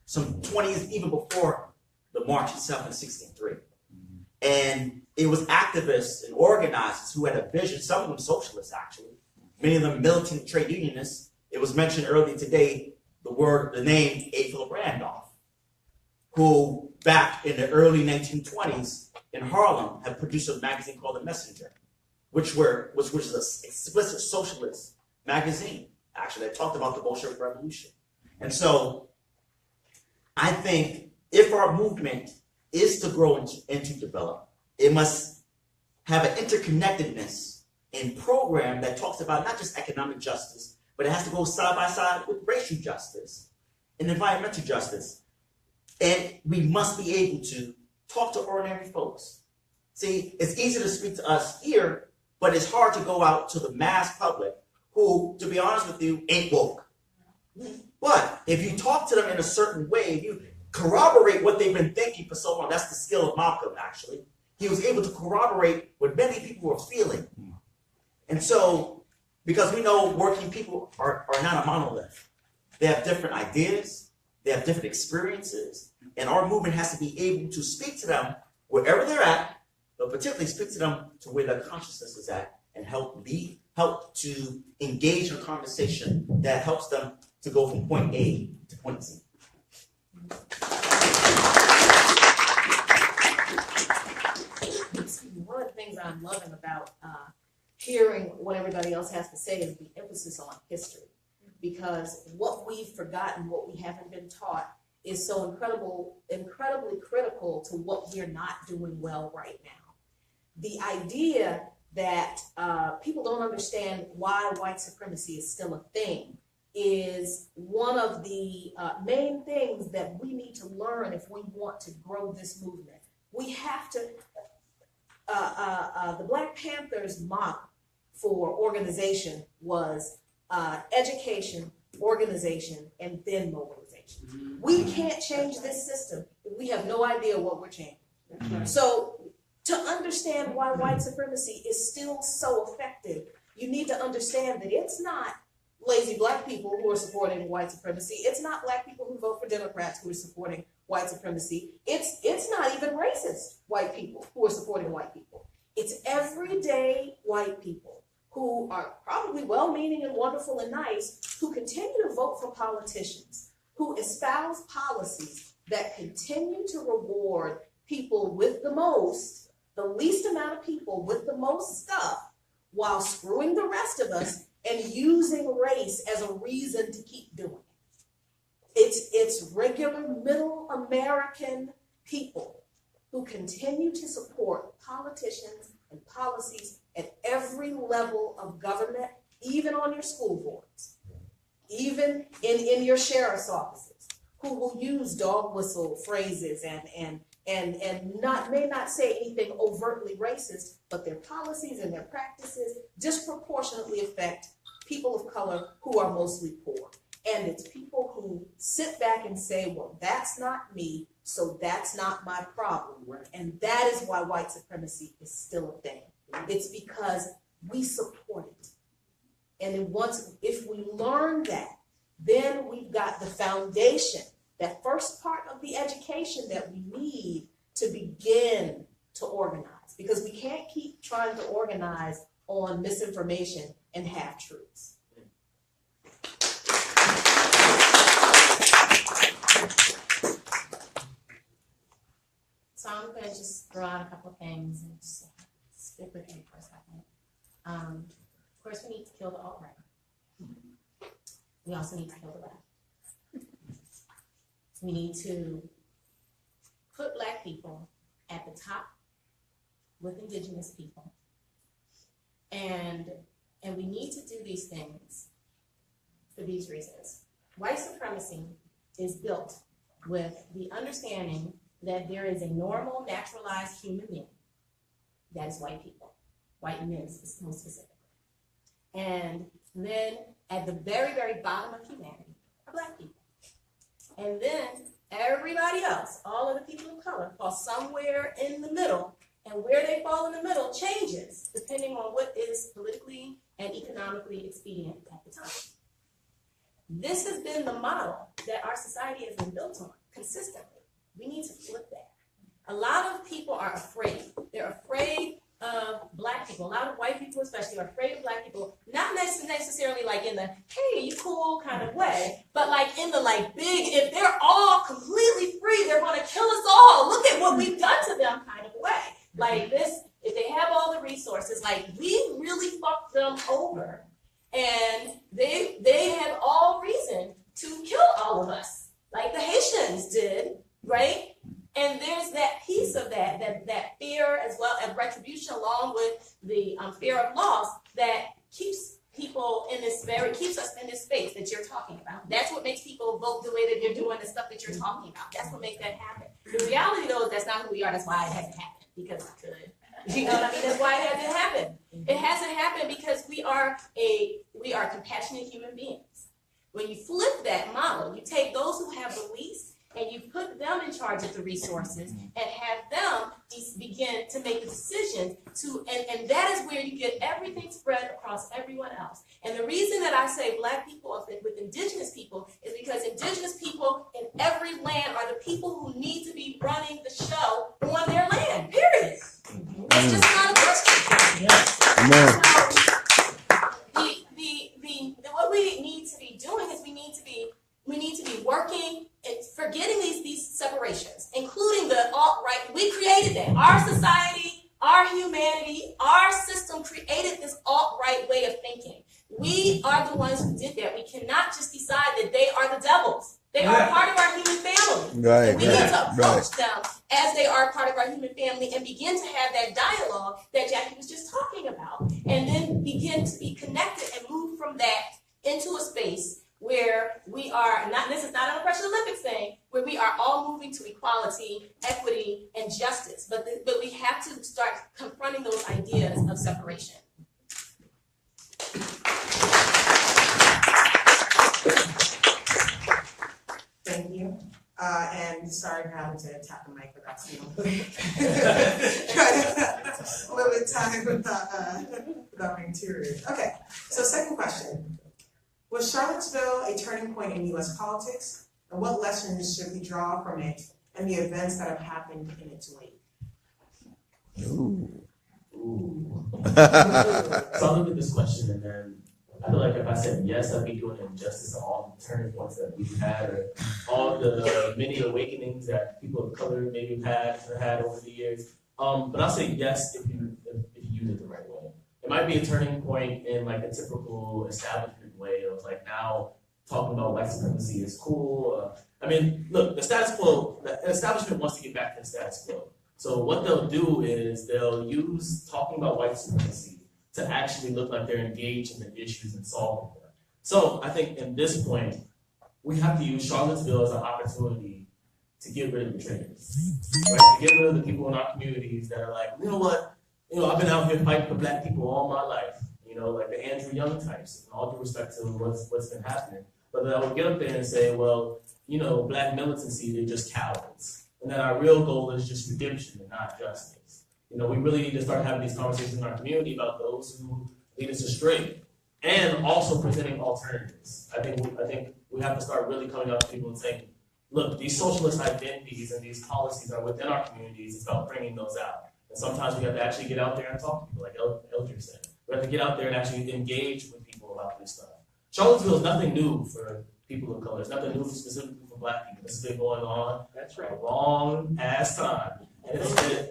some 20 years even before the march itself in 63. And it was activists and organizers who had a vision, some of them socialists actually, many of them militant trade unionists. It was mentioned earlier today, the name A. Philip Randolph, who back in the early 1920s in Harlem had produced a magazine called The Messenger, which was an explicit socialist magazine, actually, that talked about the Bolshevik Revolution. And so I think if our movement is to grow and to develop, it must have an interconnectedness in program that talks about not just economic justice, but it has to go side by side with racial justice and environmental justice. And we must be able to talk to ordinary folks. See, it's easy to speak to us here, but it's hard to go out to the mass public who, to be honest with you, ain't woke. But if you talk to them in a certain way, if you corroborate what they've been thinking for so long, that's the skill of Malcolm, actually. He was able to corroborate what many people were feeling. And so, because we know working people are not a monolith. They have different ideas, they have different experiences, and our movement has to be able to speak to them wherever they're at, but particularly speak to them to where their consciousness is at, and help to engage in a conversation that helps them to go from point A to point Z. One of the things I'm loving about hearing what everybody else has to say is the emphasis on history. Because what we've forgotten, what we haven't been taught, is so incredibly critical to what we're not doing well right now. The idea that people don't understand why white supremacy is still a thing is one of the main things that we need to learn if we want to grow this movement. We have to, the Black Panthers' model for organization was education, organization, and then mobilization. We can't change this system if we have no idea what we're changing. So to understand why white supremacy is still so effective, you need to understand that it's not lazy Black people who are supporting white supremacy. It's not Black people who vote for Democrats who are supporting white supremacy. It's not even racist white people who are supporting white people. It's everyday white people who are probably well-meaning and wonderful and nice, who continue to vote for politicians, who espouse policies that continue to reward people with the least amount of people with the most stuff, while screwing the rest of us and using race as a reason to keep doing it. It's regular middle American people who continue to support politicians and policies at every level of government, even on your school boards, even in your sheriff's offices, who will use dog whistle phrases and may not say anything overtly racist, but their policies and their practices disproportionately affect people of color who are mostly poor. And it's people who sit back and say, well, that's not me, so that's not my problem. And that is why white supremacy is still a thing. It's because we support it. And if we learn that, then we've got the foundation, that first part of the education that we need to begin to organize. Because we can't keep trying to organize on misinformation and half-truths. So I'm going to just throw out a couple of things and just stick with you for a second. Of course, we need to kill the alt-right. We also need to kill the left. We need to put Black people at the top with Indigenous people. And we need to do these things for these reasons. White supremacy is built with the understanding that there is a normal, naturalized human being that is white people, white men most specifically. And then at the very, very bottom of humanity are Black people. And then everybody else, all of the people of color, fall somewhere in the middle, and where they fall in the middle changes depending on what is politically and economically expedient at the time. This has been the model that our society has been built on consistently. We need to flip that. A lot of people are afraid. They're afraid of Black people. A lot of white people especially are afraid of Black people, not necessarily like in the, hey, you cool kind of way, but like in the like big, if they're all completely free, they're going to kill us all. Look at what we've done to them kind of way. Like this, if they have all the resources, resources, like we really fucked them over. And they have all reason to kill all of us, like the Haitians did, right? And there's that piece of that fear as well as retribution, along with the fear of loss that keeps people keeps us in this space that you're talking about. That's what makes people vote the way that they're doing, the stuff that you're talking about. That's what makes that happen. The reality, though, is that's not who we are. That's why it hasn't happened, because it could. You know what I mean? That's why it hasn't happened. It hasn't happened because we are compassionate human beings. When you flip that model, you take those who have the least and you put them in charge of the resources and have them begin to make the decisions and that is where you get everything spread across everyone else. And the reason that I say Black people with indigenous people is because indigenous people in every land are the people who need to be running the show on their land, period. It's just not a question. So, what we need to be doing is we need to be working and forgetting these separations, including the alt-right. We created that. Our society, our humanity, our system created this alt-right way of thinking. We are the ones who did that. We cannot just decide that they are the devils. They are part of our human family. Right, and we need to approach them as they are part of our human family and begin to have that dialogue that Jackie was just talking about. And then begin to be connected and move from that into a space where we are not, this is not an Oppression Olympics thing, where we are all moving to equality, equity, and justice. But we have to start confronting those ideas of separation. Thank you. And sorry for having to tap the mic without seeing a little bit time without being teary. Okay, so second question. Was Charlottesville a turning point in U.S. politics? And what lessons should we draw from it and the events that have happened in its wake? Ooh. So I'll look at this question, and then I feel like if I said yes, I'd be doing injustice to all the turning points that we've had, or all the many awakenings that people of color maybe have had over the years. But I'll say yes if you use it the right way. It might be a turning point in like a typical establishment way of like now talking about white supremacy is cool. I mean, look, the status quo, the establishment wants to get back to the status quo. So what they'll do is they'll use talking about white supremacy to actually look like they're engaged in the issues and solving them. So I think in this point, we have to use Charlottesville as an opportunity to get rid of the traitors, right? To get rid of the people in our communities that are like, you know what, I've been out here fighting for Black people all my life. Like the Andrew Young types, and all due respect to what's been happening. But then I would get up there and say, well, Black militancy, they're just cowards. And that our real goal is just redemption and not justice. We really need to start having these conversations in our community about those who lead us astray. And also presenting alternatives. I think we have to start really coming up to people and saying, look, these socialist identities and these policies are within our communities. It's about bringing those out. And sometimes we have to actually get out there and talk to people, like Eldridge said. We have to get out there and actually engage with people about this stuff. Charlottesville is nothing new for people of color. It's nothing new specifically for Black people. This has been going on a long ass time.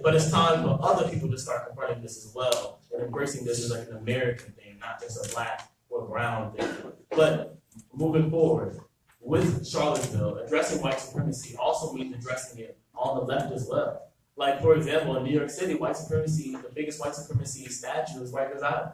But it's time for other people to start confronting this as well and embracing this as like an American thing, not just a Black or brown thing. But moving forward, with Charlottesville, addressing white supremacy also means addressing it on the left as well. Like, for example, in New York City, white supremacy, the biggest white supremacy statue is Rikers Island.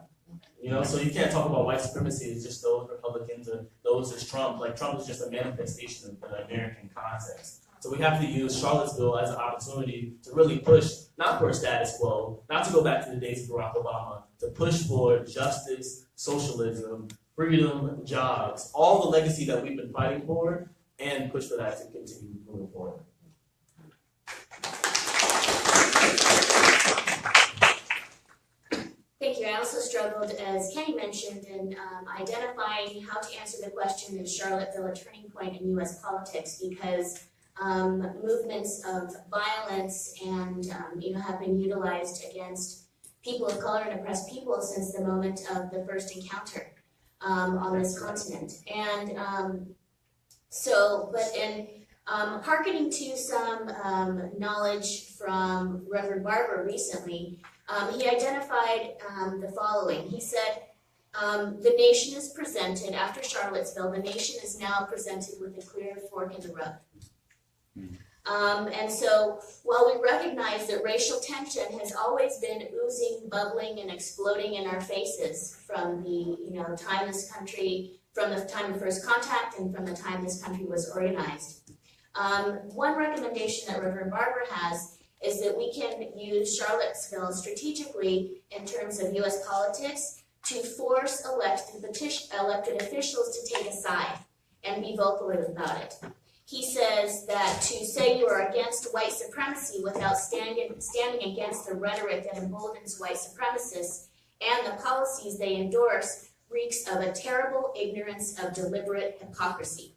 So you can't talk about white supremacy as just those Republicans or those as Trump. Like, Trump is just a manifestation of the American context. So we have to use Charlottesville as an opportunity to really push, not for a status quo, not to go back to the days of Barack Obama, to push for justice, socialism, freedom, jobs, all the legacy that we've been fighting for, and push for that to continue moving forward. Thank you. I also struggled, as Kenny mentioned, in identifying how to answer the question, is Charlottesville a turning point in U.S. politics? Because movements of violence and have been utilized against people of color and oppressed people since the moment of the first encounter on this continent. And hearkening to some knowledge from Reverend Barber recently, He identified the following. He said, the nation is presented, after Charlottesville, the nation is now presented with a clear fork in the road. And so while we recognize that racial tension has always been oozing, bubbling, and exploding in our faces from the time this country, from the time of first contact and from the time this country was organized, one recommendation that Reverend Barber has is that we can use Charlottesville strategically in terms of U.S. politics to force elected officials to take a side and be vocal about it. He says that to say you are against white supremacy without standing against the rhetoric that emboldens white supremacists and the policies they endorse reeks of a terrible ignorance of deliberate hypocrisy.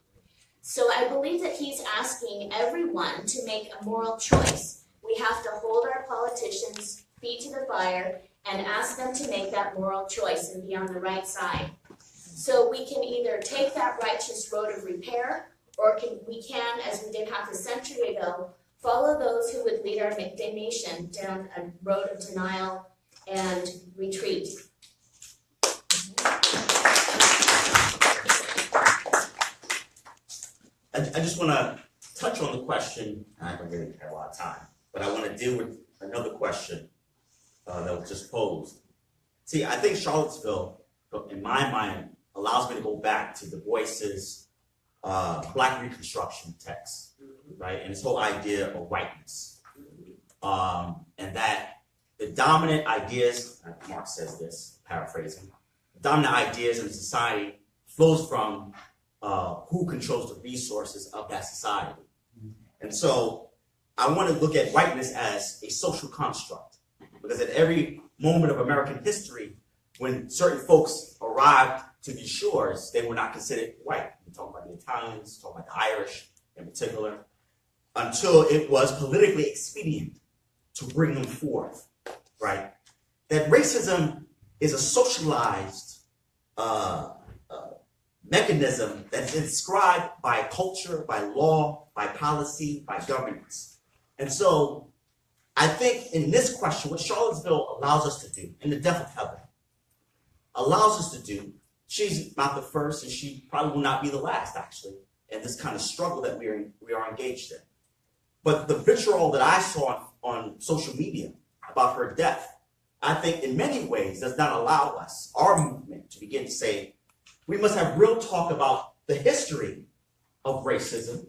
So I believe that he's asking everyone to make a moral choice. We have to hold our politicians' feet to the fire and ask them to make that moral choice and be on the right side. So we can either take that righteous road of repair, or we can, as we did half a century ago, follow those who would lead our nation down a road of denial and retreat. I just want to touch on the question, and I don't really have a lot of time, but I want to deal with another question that was just posed. See, I think Charlottesville, in my mind, allows me to go back to Du Bois's Black Reconstruction text, right? And this whole idea of whiteness. And that the dominant ideas, Marx says this, paraphrasing, the dominant ideas in society flows from who controls the resources of that society. And so I want to look at whiteness as a social construct, because at every moment of American history, when certain folks arrived to these shores, they were not considered white. We're talking about the Italians, talking about the Irish in particular, until it was politically expedient to bring them forth, right? That racism is a socialized mechanism that's inscribed by culture, by law, by policy, by governance. And so I think in this question, what Charlottesville allows us to do, in the death of Heather, allows us to do, she's not the first and she probably will not be the last, actually, in this kind of struggle that we are engaged in. But the vitriol that I saw on social media about her death, I think in many ways does not allow us, our movement, to begin to say, we must have real talk about the history of racism,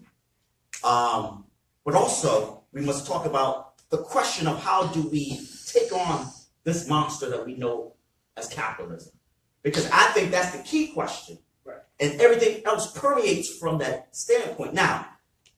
but also we must talk about the question of how do we take on this monster that we know as capitalism. Because I think that's the key question. Right. And everything else permeates from that standpoint. Now,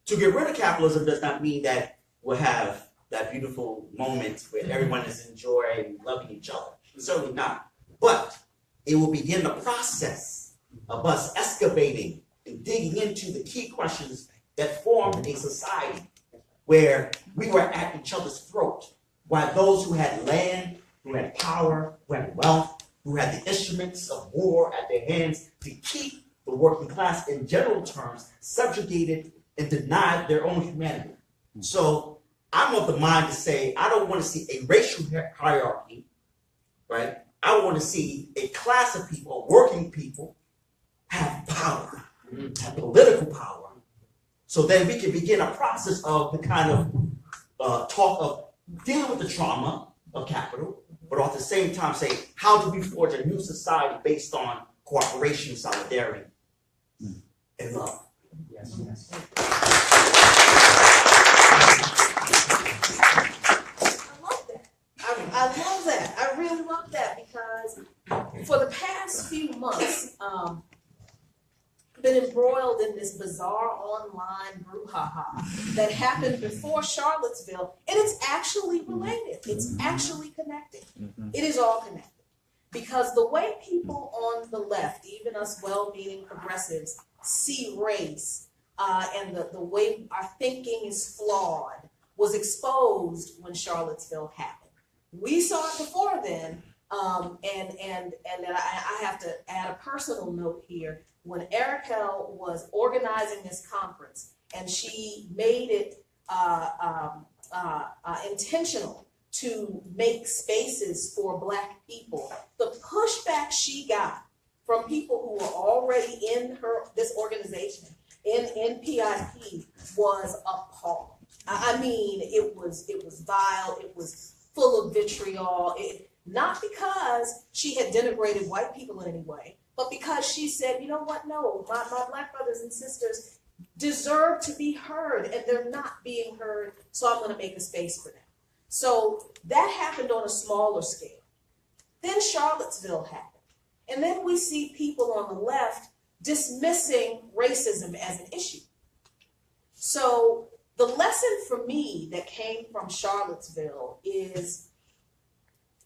to get rid of capitalism does not mean that we'll have that beautiful moment where everyone is enjoying and loving each other. Certainly not. But it will begin the process of us excavating and digging into the key questions that formed a society where we were at each other's throat, while those who had land, who had power, who had wealth, who had the instruments of war at their hands to keep the working class, in general terms, subjugated and denied their own humanity. So I'm of the mind to say, I don't want to see a racial hierarchy, right? I want to see a class of people, working people, have power, have political power. So then we can begin a process of the kind of talk of dealing with the trauma of capital, but at the same time say, how do we forge a new society based on cooperation, solidarity, and love? Yes, yes. I love that. I really love that, because for the past few months, been embroiled in this bizarre online brouhaha that happened before Charlottesville, and it's actually related. It's actually connected. It is all connected. Because the way people on the left, even us well-meaning progressives, see race and the way our thinking is flawed was exposed when Charlottesville happened. We saw it before then, and I have to add a personal note here. When Erica was organizing this conference, and she made it intentional to make spaces for Black people, the pushback she got from people who were already in this organization, in PIP, was appalling. I mean, it was vile, it was full of vitriol, not because she had denigrated white people in any way, but because she said, you know what, no, my Black brothers and sisters deserve to be heard, and they're not being heard, so I'm gonna make a space for them. So that happened on a smaller scale. Then Charlottesville happened. And then we see people on the left dismissing racism as an issue. So the lesson for me that came from Charlottesville is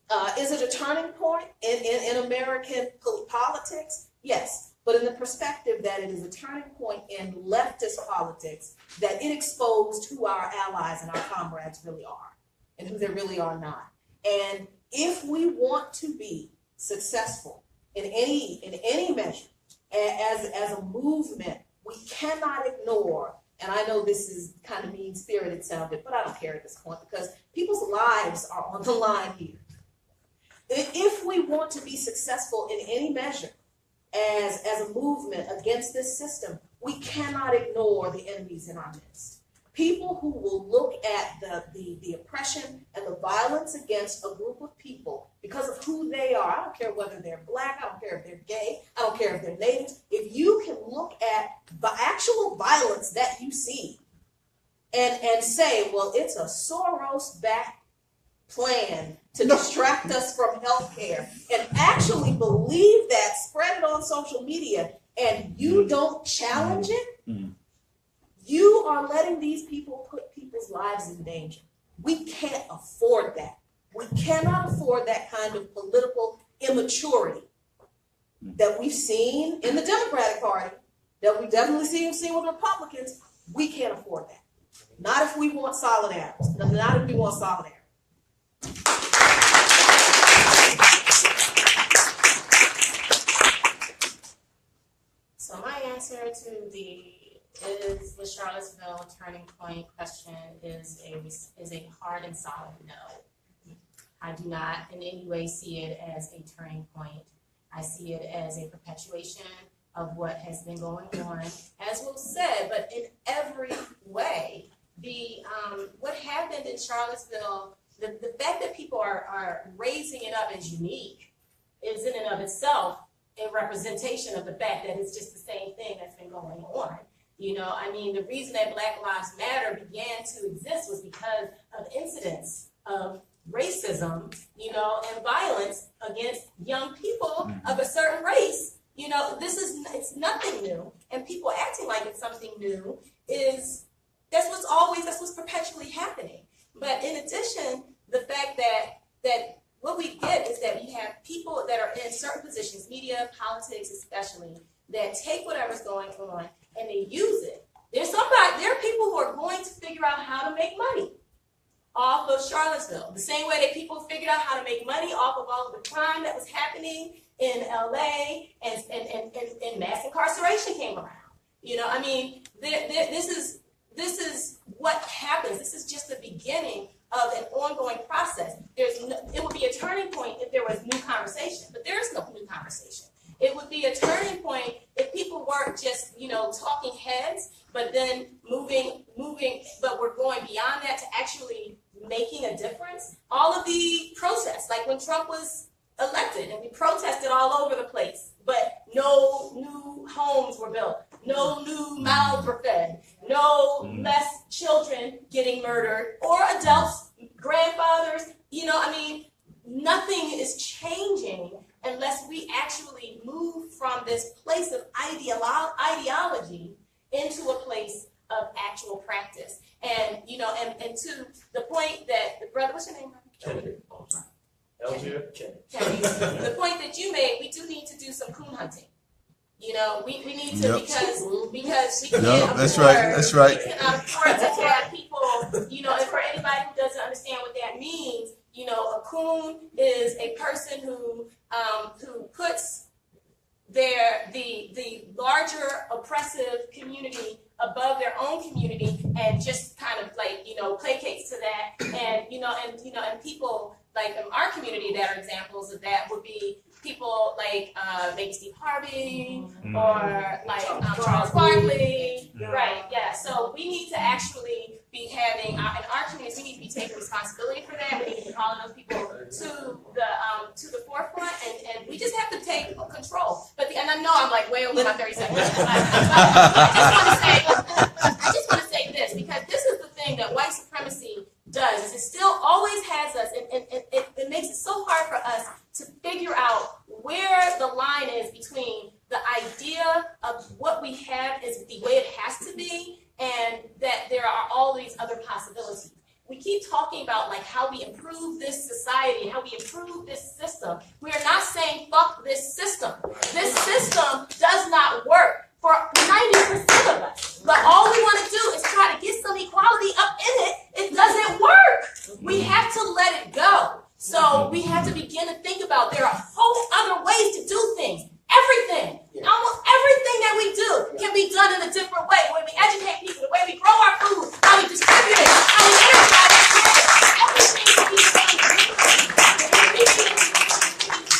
it a turning point in American politics? Yes, but in the perspective that it is a turning point in leftist politics, that it exposed who our allies and our comrades really are and who they really are not. And if we want to be successful in any measure, as a movement, we cannot ignore, and I know this is kind of mean-spirited sounded, but I don't care at this point because people's lives are on the line here. If we want to be successful in any measure as a movement against this system, we cannot ignore the enemies in our midst. People who will look at the oppression and the violence against a group of people because of who they are. I don't care whether they're Black, I don't care if they're gay, I don't care if they're natives. If you can look at the actual violence that you see and say, well, it's a Soros-backed plan to distract us from healthcare, and actually believe that, spread it on social media, and you don't challenge it, you are letting these people put people's lives in danger. We can't afford that. We cannot afford that kind of political immaturity that we've seen in the Democratic Party, that we definitely seen with Republicans. We can't afford that. Not if we want solidarity. Not if we want solidarity. So my answer to the Charlottesville turning point question is a hard and solid no. I do not in any way see it as a turning point. I see it as a perpetuation of what has been going on, as was said, but in every way. What happened in Charlottesville, the fact that people are raising it up as unique is in and of itself a representation of the fact that it's just the same thing that's been going on. You know, I mean, the reason that Black Lives Matter began to exist was because of incidents of racism, you know, and violence against young people of a certain race. You know, it's nothing new, and people acting like it's something new that's what's perpetually happening. But in addition, the fact that what we get is that we have people that are in certain positions, media, politics especially, that take whatever's going on and they use it. There are people who are going to figure out how to make money off of Charlottesville. The same way that people figured out how to make money off of all of the crime that was happening in LA and mass incarceration came around. You know, I mean, this is what happens. This is just the beginning of an ongoing process. It would be a turning point if there was new conversation, but there is no new conversation. It would be a turning point if people weren't just, you know, talking heads, but then moving, but we're going beyond that to actually making a difference. All of the protests, like when Trump was elected and we protested all over the place, but no new homes were built, no new mouths were fed, no less children getting murdered, or adults, grandfathers, you know, I mean, nothing is changing unless we actually move from this place of ideology into a place of actual practice. And, you know, and to the point that the brother, what's your name? Kenny. The point that you made, we do need to do some coon hunting. You know, we need to, because we can't that's right. We cannot afford to have people, you know, and for anybody who doesn't understand what that means, you know, a coon is a person who puts the larger oppressive community above their own community and just kind of like, placates to that. And, and people like in our community that are examples of that would be people like maybe Steve Harvey or like Charles Barkley. Right, yeah. So we need to actually be having, in our communities, we need to be taking responsibility for that. We need to be calling those people to the forefront, and we just have to take control. And I know I'm like way over my 30 seconds. I just want to say this, because this is the thing that white supremacy does, is it still always has us, and it makes it so hard for us to figure out where the line is between the idea of what we have is the way it has to be, and that there are all these other possibilities. We keep talking about like how we improve this society, how we improve this system. We are not saying fuck this system. This system does not work for 90% of us. But all we want to do is try to get some equality up in it. It doesn't work. We have to let it go. So we have to begin to think about there are whole other ways to do things. Everything, almost everything that we do can be done in a different way. The way we educate people, the way we grow our food, how we distribute it, how we energize it, everything can be done differently.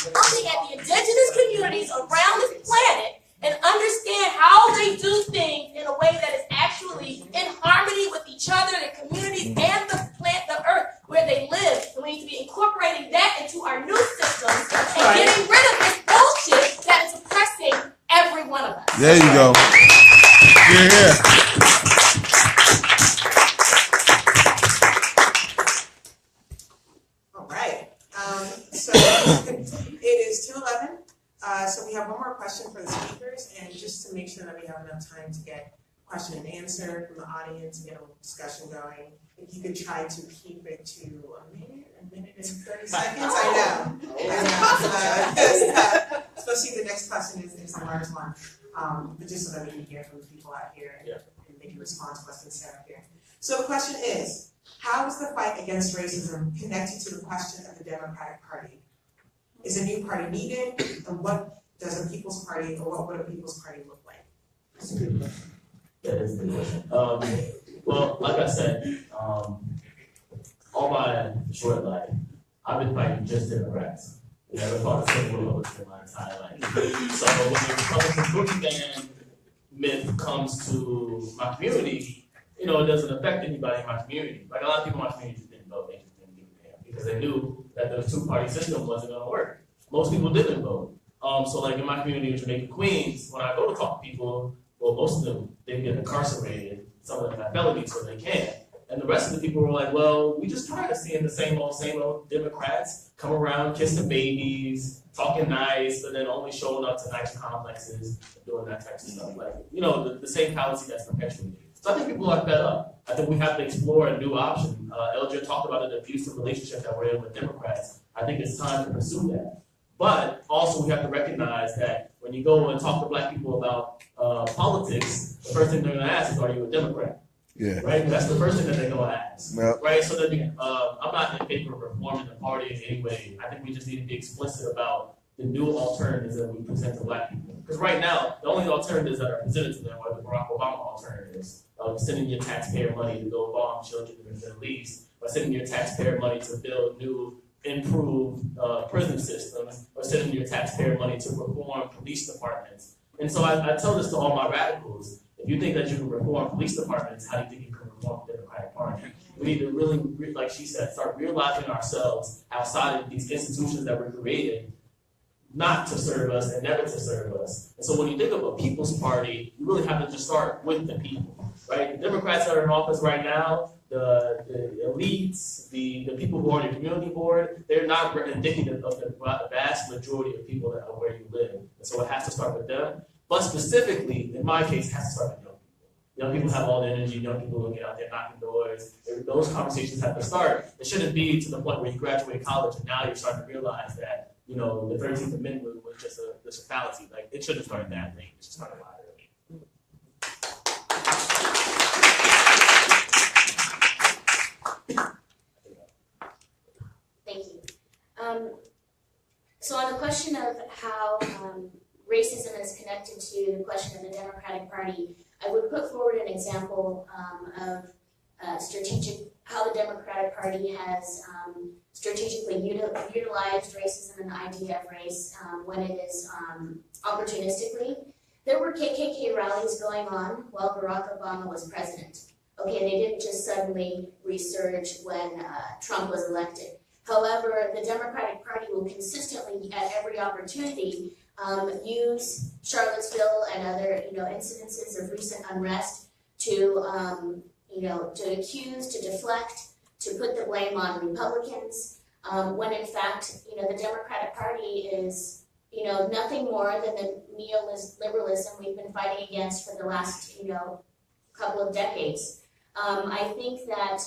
Looking at the indigenous communities around this planet and understand how they do things in a way that is actually in harmony with each other, the communities, and the plant, the earth where they live. And we need to be incorporating that into our new systems and getting rid of this bullshit that is oppressing every one of us. There you go. Yeah. All right. So it is 2:11. So we have one more question for the speakers, and just to make sure that we have enough time to get question and answer from the audience and get a little discussion going, if you could try to keep it to a minute and 30 seconds. I know. Especially the next question is a large one. But just so that we can hear from the people out here and maybe respond to questions set up here. So the question is, how is the fight against racism connected to the question of the Democratic Party? Is a new party needed? And what does a People's Party, or what would a People's Party look like? That's a good question. That is a good question. Well, like I said, all my short life, I've been fighting just Democrats. I never fought a single Republican in my entire life. So when the Republican boogeyman myth comes to my community, it doesn't affect anybody in my community. Like a lot of people in my community just didn't vote, they just didn't give a damn because they knew that the two-party system wasn't going to work. Most people didn't vote. So like in my community in Jamaica, Queens, when I go to talk to people, well, most of them didn't get incarcerated. Some of them have felonies, so they can. And the rest of the people were like, well, we just tired of seeing the same old Democrats come around kissing babies, talking nice, but then only showing up to nice complexes and doing that type of stuff. Like, the same policy that's perpetuated. So I think people are fed up. I think we have to explore a new option. Eldred talked about an abusive relationship that we're in with Democrats. I think it's time to pursue that. But also we have to recognize that when you go and talk to Black people about politics, the first thing they're going to ask is, are you a Democrat? Yeah. Right? That's the first thing that they're going to ask. Yep. Right? So then, I'm not in favor of reforming the party in any way. I think we just need to be explicit about the new alternatives that we present to Black people. Because right now, the only alternatives that are presented to them are the Barack Obama alternatives. Sending your taxpayer money to go bomb children in the Middle East, or sending your taxpayer money to build new, improved prison systems, or sending your taxpayer money to reform police departments. And so I tell this to all my radicals. If you think that you can reform police departments, how do you think you can reform the Democratic Party? We need to really, like she said, start realizing ourselves outside of these institutions that we're created, not to serve us and never to serve us. And so when you think of a people's party, you really have to just start with the people, right? The Democrats that are in office right now, the elites, the people who are on your community board, they're not indicative of the vast majority of people that are where you live. And so it has to start with them. But specifically, in my case, it has to start with young people. Young people have all the energy. Young people will get out there knocking doors. Those conversations have to start. It shouldn't be to the point where you graduate college and now you're starting to realize that, the 13th Amendment was just a fallacy. Like, it shouldn't start that late. It should start a lot early. Thank you. So on the question of how racism is connected to the question of the Democratic Party, I would put forward an example of how the Democratic Party has strategically utilized racism and the idea of race when it is opportunistically. There were KKK rallies going on while Barack Obama was president. Okay, they didn't just suddenly resurge when Trump was elected. However, the Democratic Party will consistently, at every opportunity, use Charlottesville and other, incidences of recent unrest to, to accuse, to deflect, to put the blame on Republicans, when in fact, the Democratic Party is, nothing more than the neoliberalism we've been fighting against for the last, couple of decades. I think that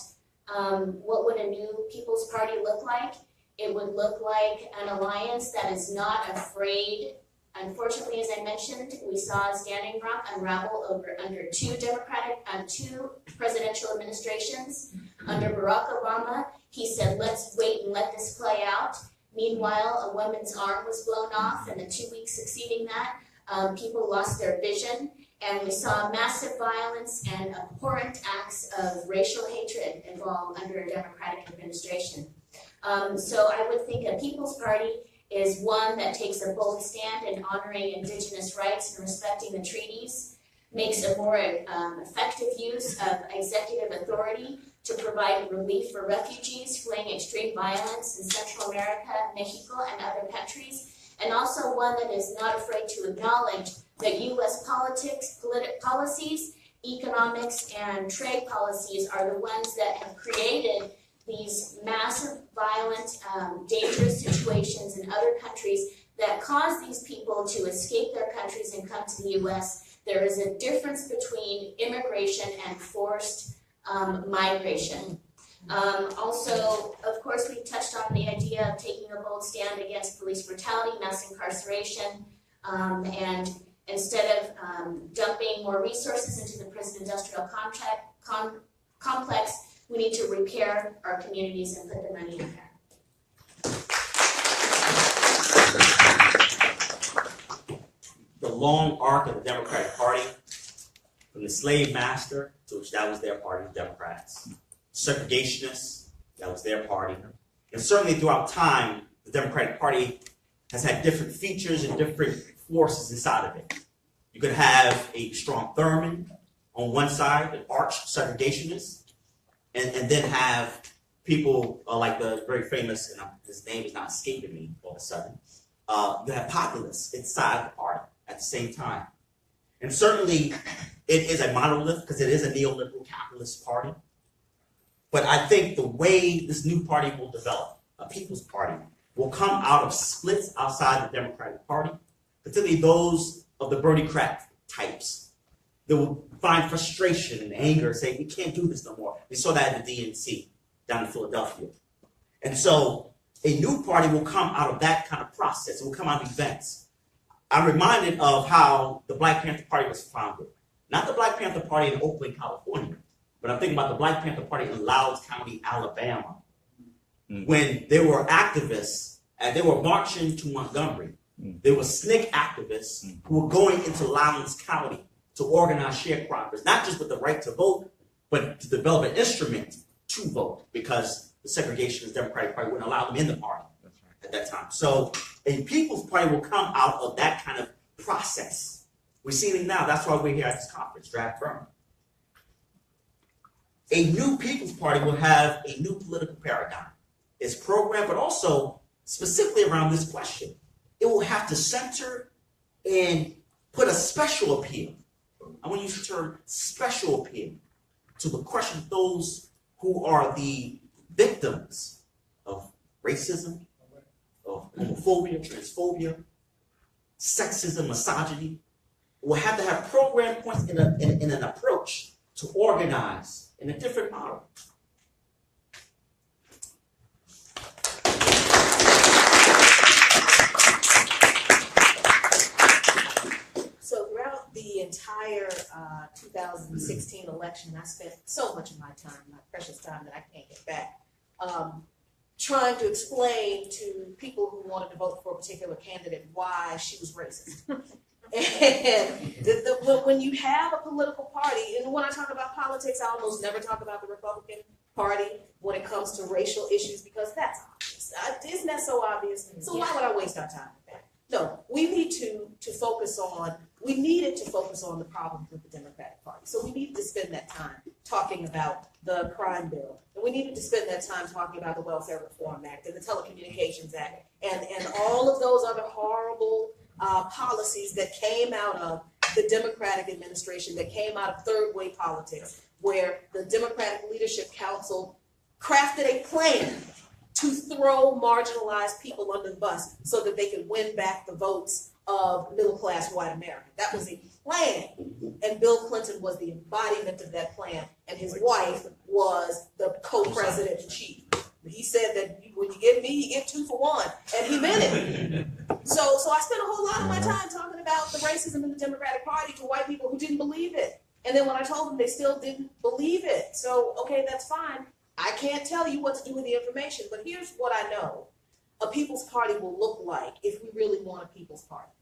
what would a new People's Party look like? It would look like an alliance that is not afraid. Unfortunately, as I mentioned, we saw Standing Rock unravel under two presidential administrations. Under Barack Obama, he said, let's wait and let this play out. Meanwhile, a woman's arm was blown off, and the 2 weeks succeeding that, people lost their vision, and we saw massive violence and abhorrent acts of racial hatred involved under a Democratic administration. So I would think a People's Party is one that takes a bold stand in honoring Indigenous rights and respecting the treaties, makes a more effective use of executive authority to provide relief for refugees fleeing extreme violence in Central America, Mexico, and other countries, and also one that is not afraid to acknowledge that U.S. policies, economics, and trade policies are the ones that have created these massive, violent, dangerous situations in other countries that cause these people to escape their countries and come to the U.S. There is a difference between immigration and forced migration. Also, of course, we touched on the idea of taking a bold stand against police brutality, mass incarceration, and instead of dumping more resources into the prison industrial complex, we need to repair our communities and put the money in there. The long arc of the Democratic Party, from the slave master, to which that was their party, the Democrats, segregationists, that was their party, and certainly throughout time, the Democratic Party has had different features and different forces inside of it. You could have a strong Thurman on one side, an arch segregationist, and then have people like the very famous, and his name is not escaping me all of a sudden, you have populists inside the party at the same time. And certainly it is a monolith because it is a neoliberal capitalist party. But I think the way this new party will develop, a People's Party, will come out of splits outside the Democratic Party, particularly those of the Bernie Crack types. They will find frustration and anger and say, we can't do this no more. We saw that in the DNC down in Philadelphia. And so a new party will come out of that kind of process. It will come out of events. I'm reminded of how the Black Panther Party was founded. Not the Black Panther Party in Oakland, California, but I'm thinking about the Black Panther Party in Loudoun County, Alabama, when there were activists and they were marching to Montgomery. There were SNCC activists who were going into Loudoun County to organize sharecroppers, not just with the right to vote, but to develop an instrument to vote, because the segregationist Democratic Party wouldn't allow them in the party at that time. So a People's Party will come out of that kind of process. We're seeing it now. That's why we're here at this conference, Draft Burn. A new People's Party will have a new political paradigm. Its program, but also specifically around this question. It will have to center and put a special appeal. I want to use the term special appeal to the question of those who are the victims of racism, of homophobia, transphobia, sexism, misogyny. We'll have to have program points in an approach to organize in a different model. So throughout the entire 2016 election, I spent so much of my time, my precious time that I can't get back, trying to explain to people who wanted to vote for a particular candidate why she was racist. And when you have a political party, and when I talk about politics, I almost never talk about the Republican Party when it comes to racial issues, because that's obvious. Isn't that so obvious? So why would I waste our time with that? No, we need to focus on, we needed to focus on the problems with the Democratic Party. So we needed to spend that time talking about the crime bill. And we needed to spend that time talking about the Welfare Reform Act and the Telecommunications Act and all of those other horrible policies that came out of the Democratic administration, that came out of third way politics, where the Democratic Leadership Council crafted a plan to throw marginalized people under the bus so that they could win back the votes of middle class white America. That was a plan. And Bill Clinton was the embodiment of that plan. And his wife was the co-president in chief. He said that when you give me, you get 2 for 1. And he meant it. So I spent a whole lot of my time talking about the racism in the Democratic Party to white people who didn't believe it. And then when I told them, they still didn't believe it. So, okay, that's fine. I can't tell you what to do with the information, but here's what I know a People's Party will look like if we really want a People's Party.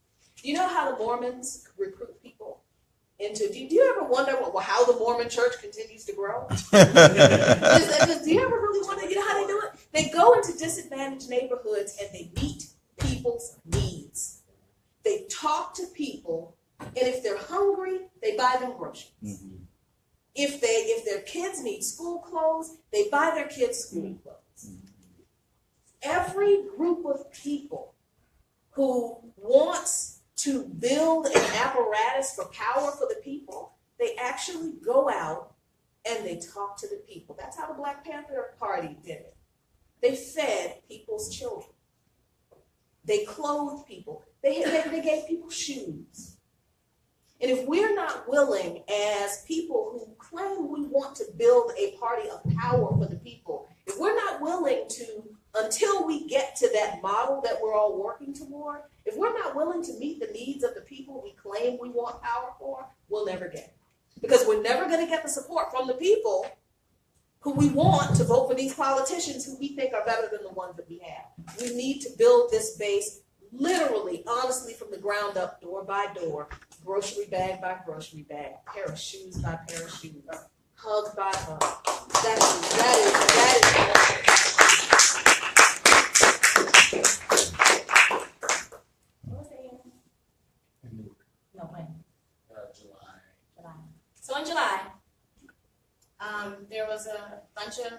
Do you know how the Mormons recruit people into, do you ever wonder how the Mormon church continues to grow? Do you ever really wonder, you know how they do it? They go into disadvantaged neighborhoods and they meet people's needs. They talk to people, and if they're hungry, they buy them groceries. Mm-hmm. If their kids need school clothes, they buy their kids school clothes. Mm-hmm. Every group of people who wants to build an apparatus for power for the people, they actually go out and they talk to the people. That's how the Black Panther Party did it. They fed people's children. They clothed people. They gave people shoes. And if we're not willing, as people who claim we want to build a party of power for the people, if we're not willing to, until we get to that model that we're all working toward, if we're not willing to meet the needs of the people we claim we want power for, we'll never get it. Because we're never going to get the support from the people who we want to vote for these politicians who we think are better than the ones that we have. We need to build this base literally, honestly, from the ground up, door by door, grocery bag by grocery bag, pair of shoes by pair of shoes, hug by hug. That is. What was it again? No, when? July. So in July, there was a bunch of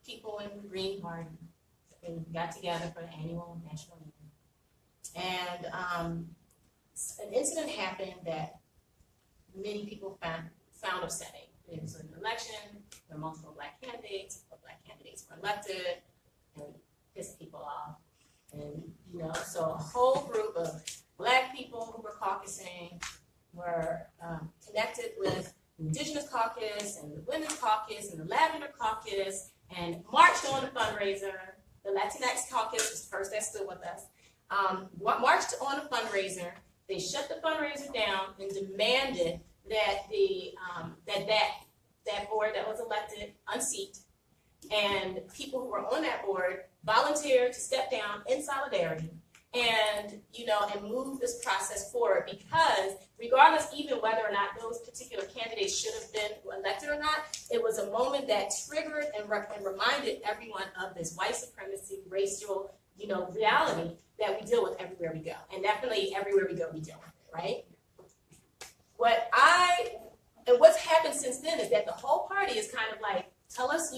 people in the Green Party who got together for the annual national meeting. And an incident happened that many people found upsetting. It was an election, there were multiple black candidates, but black candidates were elected, and pissed people off. And, so a whole group of black people who were caucusing were connected with the Indigenous Caucus and the Women's Caucus and the Lavender Caucus and marched on the fundraiser. The Latinx Caucus was the first that stood with us. Marched on a fundraiser. They shut the fundraiser down and demanded that that board that was elected unseat, and people who were on that board volunteered to step down in solidarity and move this process forward, because regardless even whether or not those particular candidates should have been elected or not, it was a moment that triggered and reminded everyone of this white supremacy, racial, reality that we deal with everywhere we go. And definitely everywhere we go, we deal with it, right? What's happened since then is that the whole party is kind of like, tell us,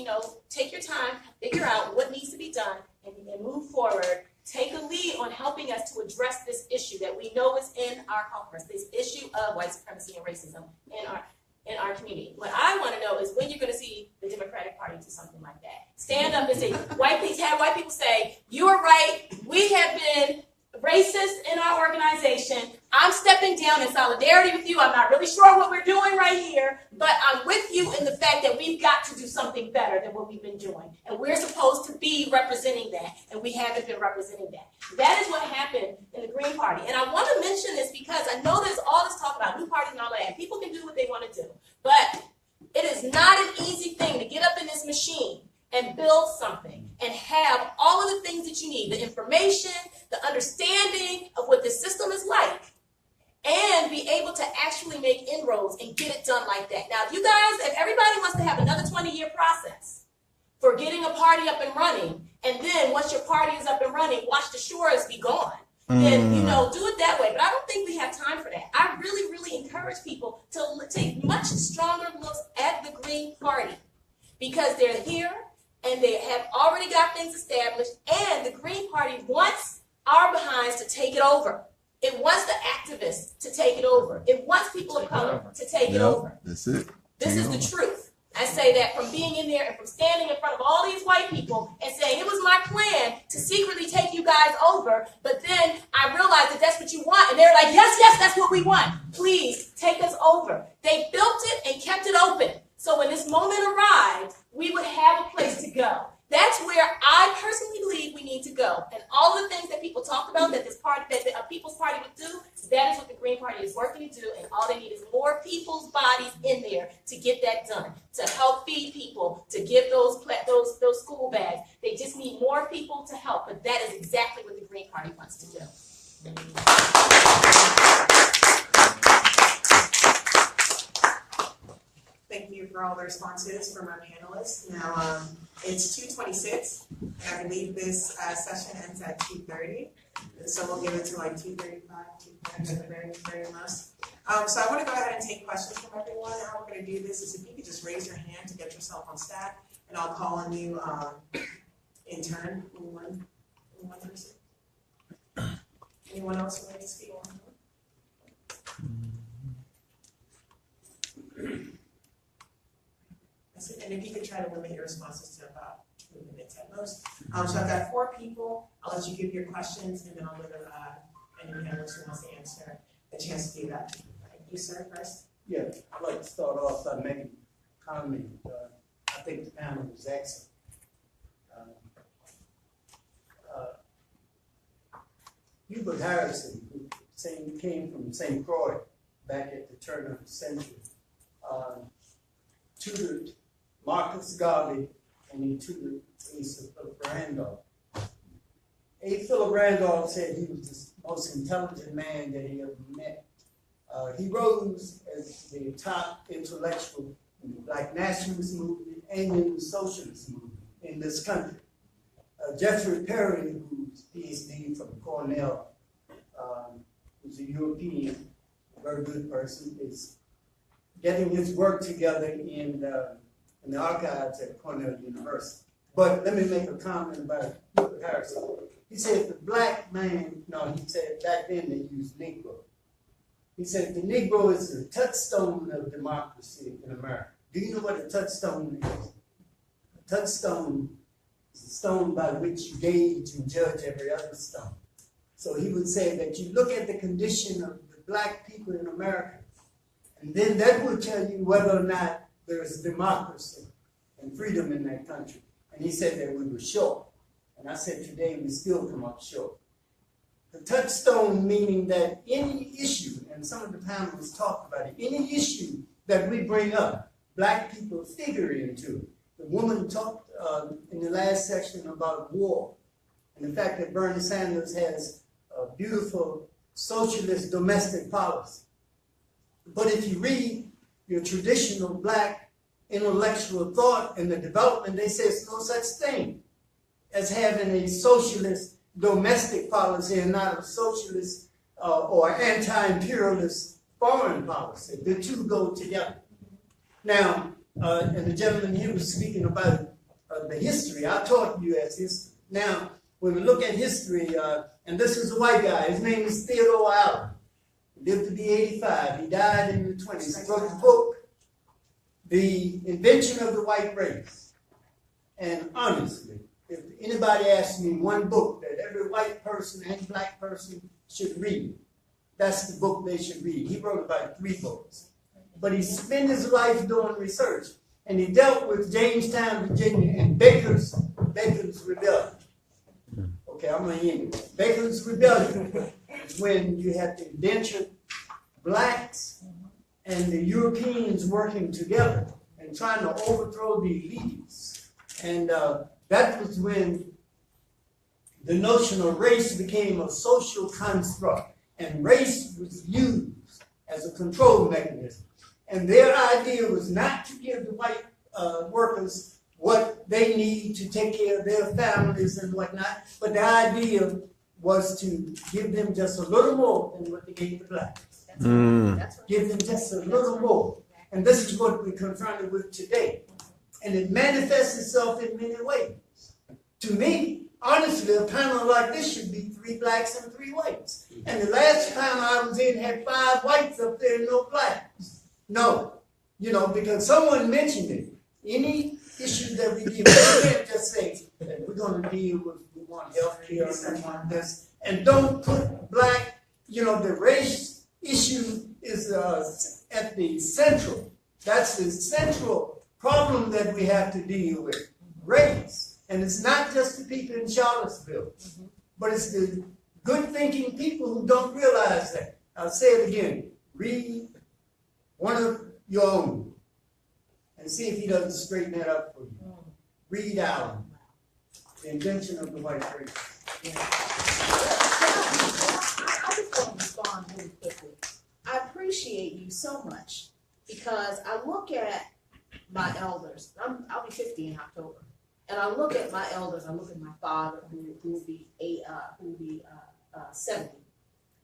take your time, figure out what needs to be done, and move forward. Take a lead on helping us to address this issue that we know is in our conference, this issue of white supremacy and racism in our community. What I want to know is when you're going to see the Democratic Party do something like that. Stand up and say, have white people say, you are right, we have been racist in our organization. I'm stepping down in solidarity with you. I'm not really sure what we're doing right here, but I'm with you in the fact that we've got to do something better than what we've been doing. And we're supposed to be representing that, and we haven't been representing that. That is what happened in the Green Party. And I want to mention this because I know there's all this talk about new parties and all that, and people can do what they want to do. But it is not an easy thing to get up in this machine and build something and have all of the things that you need, the information, the understanding of what the system is like, and actually make inroads and get it done like that. Now, if everybody wants to have another 20-year process for getting a party up and running, and then once your party is up and running, watch the shores be gone, then, do it that way. But I don't think we have time for that. I really, really encourage people to take much stronger looks at the Green Party, because they're here and they have already got things established, and the Green Party wants our behinds to take it over. It wants the activists to take it over. It wants people of color to take it over. That's it. This is the truth. I say that from being in there and from standing in front of all these white people and saying it was my plan to secretly take you guys over, but then I realized that that's what you want, and they're like, yes, that's what we want. Please take us over. They built it and kept it open, so when this moment arrived, we would have a place to go. That's where I personally believe we need to go. And all the things that people talk about that a People's Party would do, that is what the Green Party is working to do. And all they need is more people's bodies in there to get that done, to help feed people, to give those school bags. They just need more people to help. But that is exactly what the Green Party wants to do. Thank you for all the responses from our panelists. Now, it's 2:26, and I believe this session ends at 2:30. So we'll give it to like 2:35, 2:30 at the very most. So I want to go ahead and take questions from everyone. How we're going to do this is if you could just raise your hand to get yourself on stack, and I'll call on you in turn. One person. Anyone else would like to speak on? And if you could try to limit your responses to about 2 minutes at most. So I've got 4 people. I'll let you give your questions, and then I'll give any panelist who wants to answer a chance to do that. You, sir, first. Yeah, I'd like to start off by making a comment. I think the panel was excellent. Hubert Harrison, who came from St. Croix back at the turn of the century, tutored Marcus Garvey, and he tutored Asa Philip Randolph. A. Philip Randolph said he was the most intelligent man that he ever met. He rose as the top intellectual in the Black nationalist movement and in the socialist movement in this country. Jeffrey Perry, who's PhD from Cornell, who's a European, a very good person, is getting his work together in the archives at Cornell University. But let me make a comment about Hubert Harrison. He said the black man, he said back then they used Negro. He said the Negro is the touchstone of democracy in America. Do you know what a touchstone is? A touchstone is a stone by which you gauge and judge every other stone. So he would say that you look at the condition of the black people in America, and then that will tell you whether or not there is democracy and freedom in that country. And he said that we were short. And I said today we still come up short. The touchstone meaning that any issue, and some of the panelists talked about it, any issue that we bring up, black people figure into it. The woman talked in the last section about war and the fact that Bernie Sanders has a beautiful socialist domestic policy. But if you read your traditional black intellectual thought and the development, they say it's no such thing as having a socialist domestic policy and not a socialist or anti-imperialist foreign policy. The two go together. Now, and the gentleman here was speaking about the history. I taught U.S. history. Now, when we look at history, and this is a white guy, his name is Theodore Allen. He lived to be 85. He died in the 20s. He wrote a book, The Invention of the White Race. And honestly, if anybody asks me one book that every white person and black person should read, that's the book they should read. He wrote about 3 books. But he spent his life doing research. And he dealt with Jamestown, Virginia, and Baker's Rebellion. Okay, I'm going to end it. Baker's Rebellion is when you had the indentured blacks and the Europeans working together and trying to overthrow the elites. And that was when the notion of race became a social construct. And race was used as a control mechanism. And their idea was not to give the white workers what they need to take care of their families and whatnot, but the idea was to give them just a little more than what they gave the blacks. That's right. Give them just a little more. And this is what we're confronted with today. And it manifests itself in many ways. To me, honestly, a panel like this should be 3 blacks and 3 whites. And the last panel I was in had 5 whites up there and no blacks. No, because someone mentioned it. Any issue that we deal with, we can't just say that we're going to deal with, we want health care, we want this, and don't put black, the race issue is at the central. That's the central problem that we have to deal with, race. And it's not just the people in Charlottesville, but it's the good thinking people who don't realize that. I'll say it again. Read one of your own and see if he doesn't straighten that up for you. Read Allen, The Invention of the White Race. I just want to respond really quickly. I appreciate you so much because I look at my elders. I'll be 50 in October, and I look at my elders. I look at my father, who will be 70.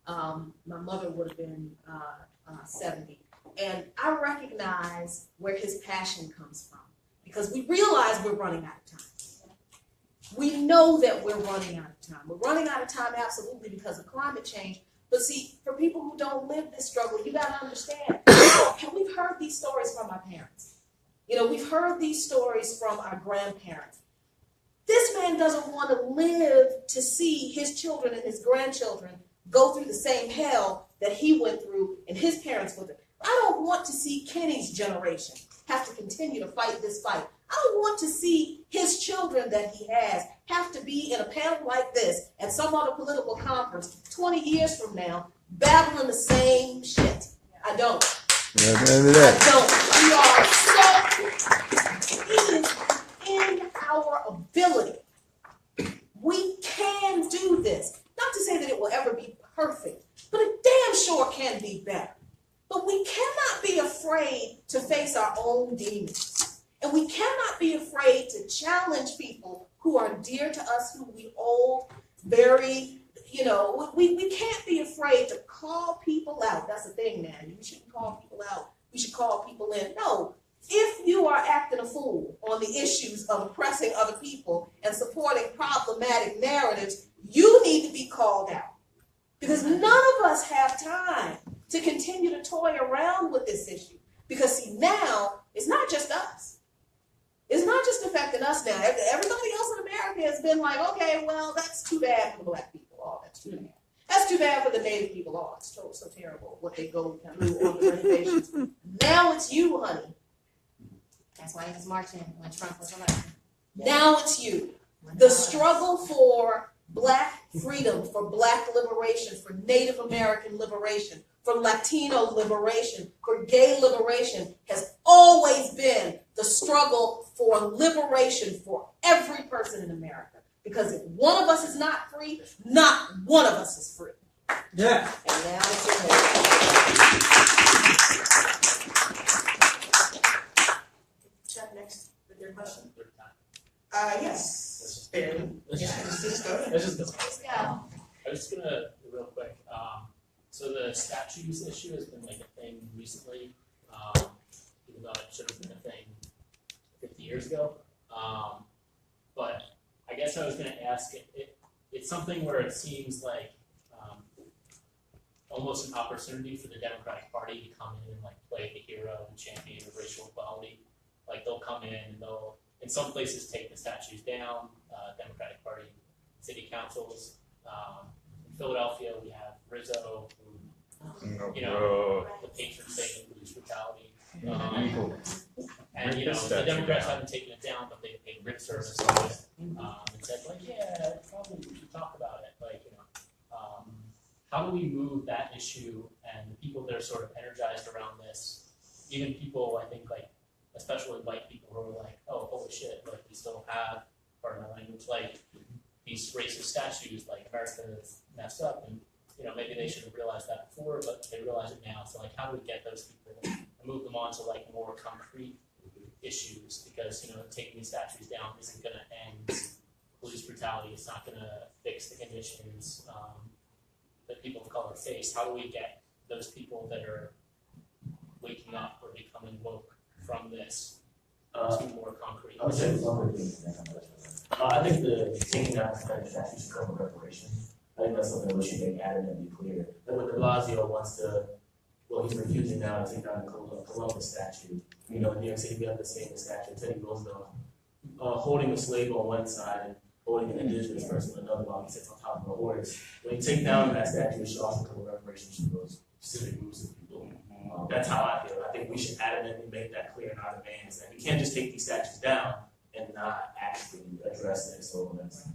My mother would have been 70, and I recognize where his passion comes from because we realize we're running out of time. We know that we're running out of time. We're running out of time absolutely because of climate change. But see, for people who don't live this struggle, you got to understand. We've heard these stories from our parents. We've heard these stories from our grandparents. This man doesn't want to live to see his children and his grandchildren go through the same hell that he went through and his parents went through. I don't want to see Kenny's generation have to continue to fight this fight. I don't want to see his children that he has have to be in a panel like this at some other political conference 20 years from now battling the same shit. I don't. Yeah, at the end of that. We are so, it is in our ability. We can do this. Not to say that it will ever be perfect, but it damn sure can be better. But we cannot be afraid to face our own demons. And we cannot be afraid to challenge people who are dear to us, who we hold very, we can't be afraid to call people out. That's the thing, man. We shouldn't call people out. We should call people in. No, if you are acting a fool on the issues of oppressing other people and supporting problematic narratives, you need to be called out. Because none of us have time to continue to toy around with this issue. Because see, now, it's not just us. It's not just affecting us now. Everybody else in America has been like, okay, well, that's too bad for the black people. Oh, that's too bad. That's too bad for the Native people. Oh, it's so terrible what they go through on the reservations. Now it's you, honey. That's why he was marching when Trump was elected. Now it's you. The struggle for black freedom, for black liberation, for Native American liberation, for Latino liberation, for gay liberation has always been the struggle for liberation for every person in America. Because if one of us is not free, not one of us is free. Yeah. And now it's your Chuck, next with your question. Yes. Barely. Let's Yeah, just go ahead. just go. Yeah. I was just gonna real quick. So the statues issue has been like a thing recently, even though it should have been a thing 50 years ago. But I guess I was gonna ask it's something where it seems like almost an opportunity for the Democratic Party to come in and like play the hero and champion of racial equality. Like they'll come in and they'll in some places take the statues down. Democratic Party city councils. In Philadelphia, we have Rizzo, who, the patron saint of police brutality. And the Democrats haven't taken it down, but they've paid lip service to it and said, like, yeah, probably we should talk about it. How do we move that issue and the people that are sort of energized around this, even people, I think, like, especially white people who are like, oh, holy shit, like, we still have, pardon my language, like, these racist statues, like, America is messed up, and maybe they should have realized that before, but they realize it now. So like, how do we get those people and move them on to like more concrete issues? Because taking these statues down isn't going to end police brutality. It's not going to fix the conditions that people of color face. How do we get those people that are waking up or becoming woke from this to more concrete? I would say one quick thing. I think the taking down the statues come with reparation. I think that's something we should make adamantly clear. Like when de Blasio wants to, he's refusing now to take down the Columbus statue. In New York City, we have the same statue. Teddy Roosevelt holding a slave on one side and holding an indigenous person on another while he sits on top of a horse. When you take down that statue, it should also come with reparations for those specific groups of people. That's how I feel. I think we should adamantly make that clear in our demands. That you can't just take these statues down and not actually address the historical events.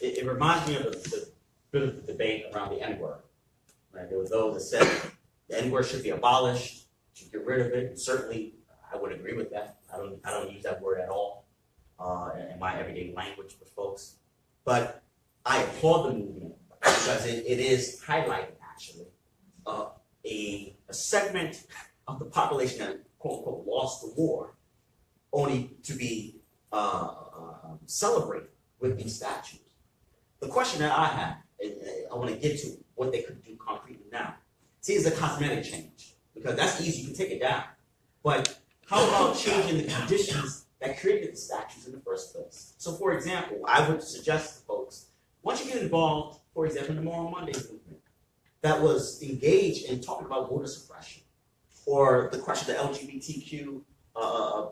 It reminds me of the bit of the debate around the N-word. Right? There were those that said the N-word should be abolished, should get rid of it. And certainly, I would agree with that. I don't use that word at all in my everyday language with folks. But I applaud the movement because it is highlighting actually a segment of the population that quote unquote lost the war, only to be celebrated with these statues. The question that I have, and I want to get to what they could do concretely now. See, it's a cosmetic change, because that's easy, you can take it down. But how about changing the conditions that created the statues in the first place? So for example, I would suggest to folks, once you get involved, for example, in the Moral Mondays movement, that was engaged in talking about voter suppression, or the question of the LGBTQ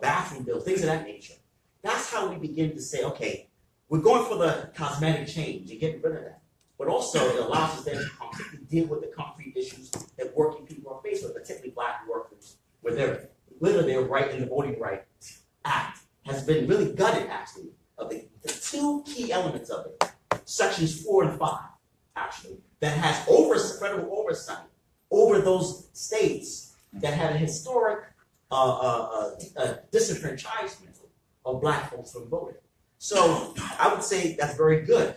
bathroom bill, things of that nature. That's how we begin to say, okay, we're going for the cosmetic change and getting rid of that. But also, it allows us then to concretely deal with the concrete issues that working people are faced with, particularly black workers, where they're literally their right in the Voting Rights Act has been really gutted, actually, of the two key elements of it, sections 4 and 5, actually, that has federal oversight over those states that had a historic disenfranchisement of black folks from voting. So I would say that's very good.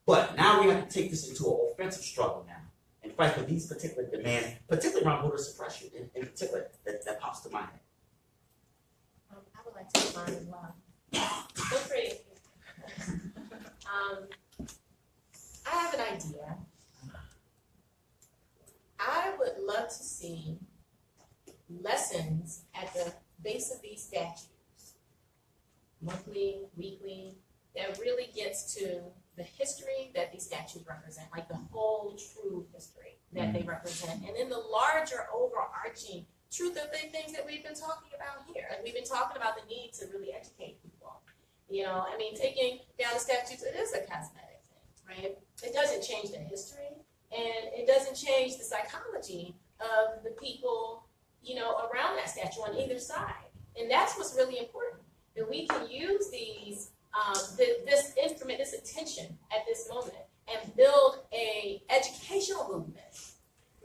But now we have to take this into an offensive struggle now and fight for these particular demands, particularly around voter suppression in particular, that pops to my head. I would like to respond as well. Feel free. I have an idea. I would love to see lessons at the base of these statues, monthly, weekly, that really gets to the history that these statues represent, like the whole true history that they represent, and then the larger overarching truth of the things that we've been talking about here. And we've been talking about the need to really educate people. Taking down the statues, it is a cosmetic thing, right? It doesn't change the history, and it doesn't change the psychology of the people, around that statue on either side. And that's what's really important, that we can use these this instrument, this attention at this moment, and build a educational movement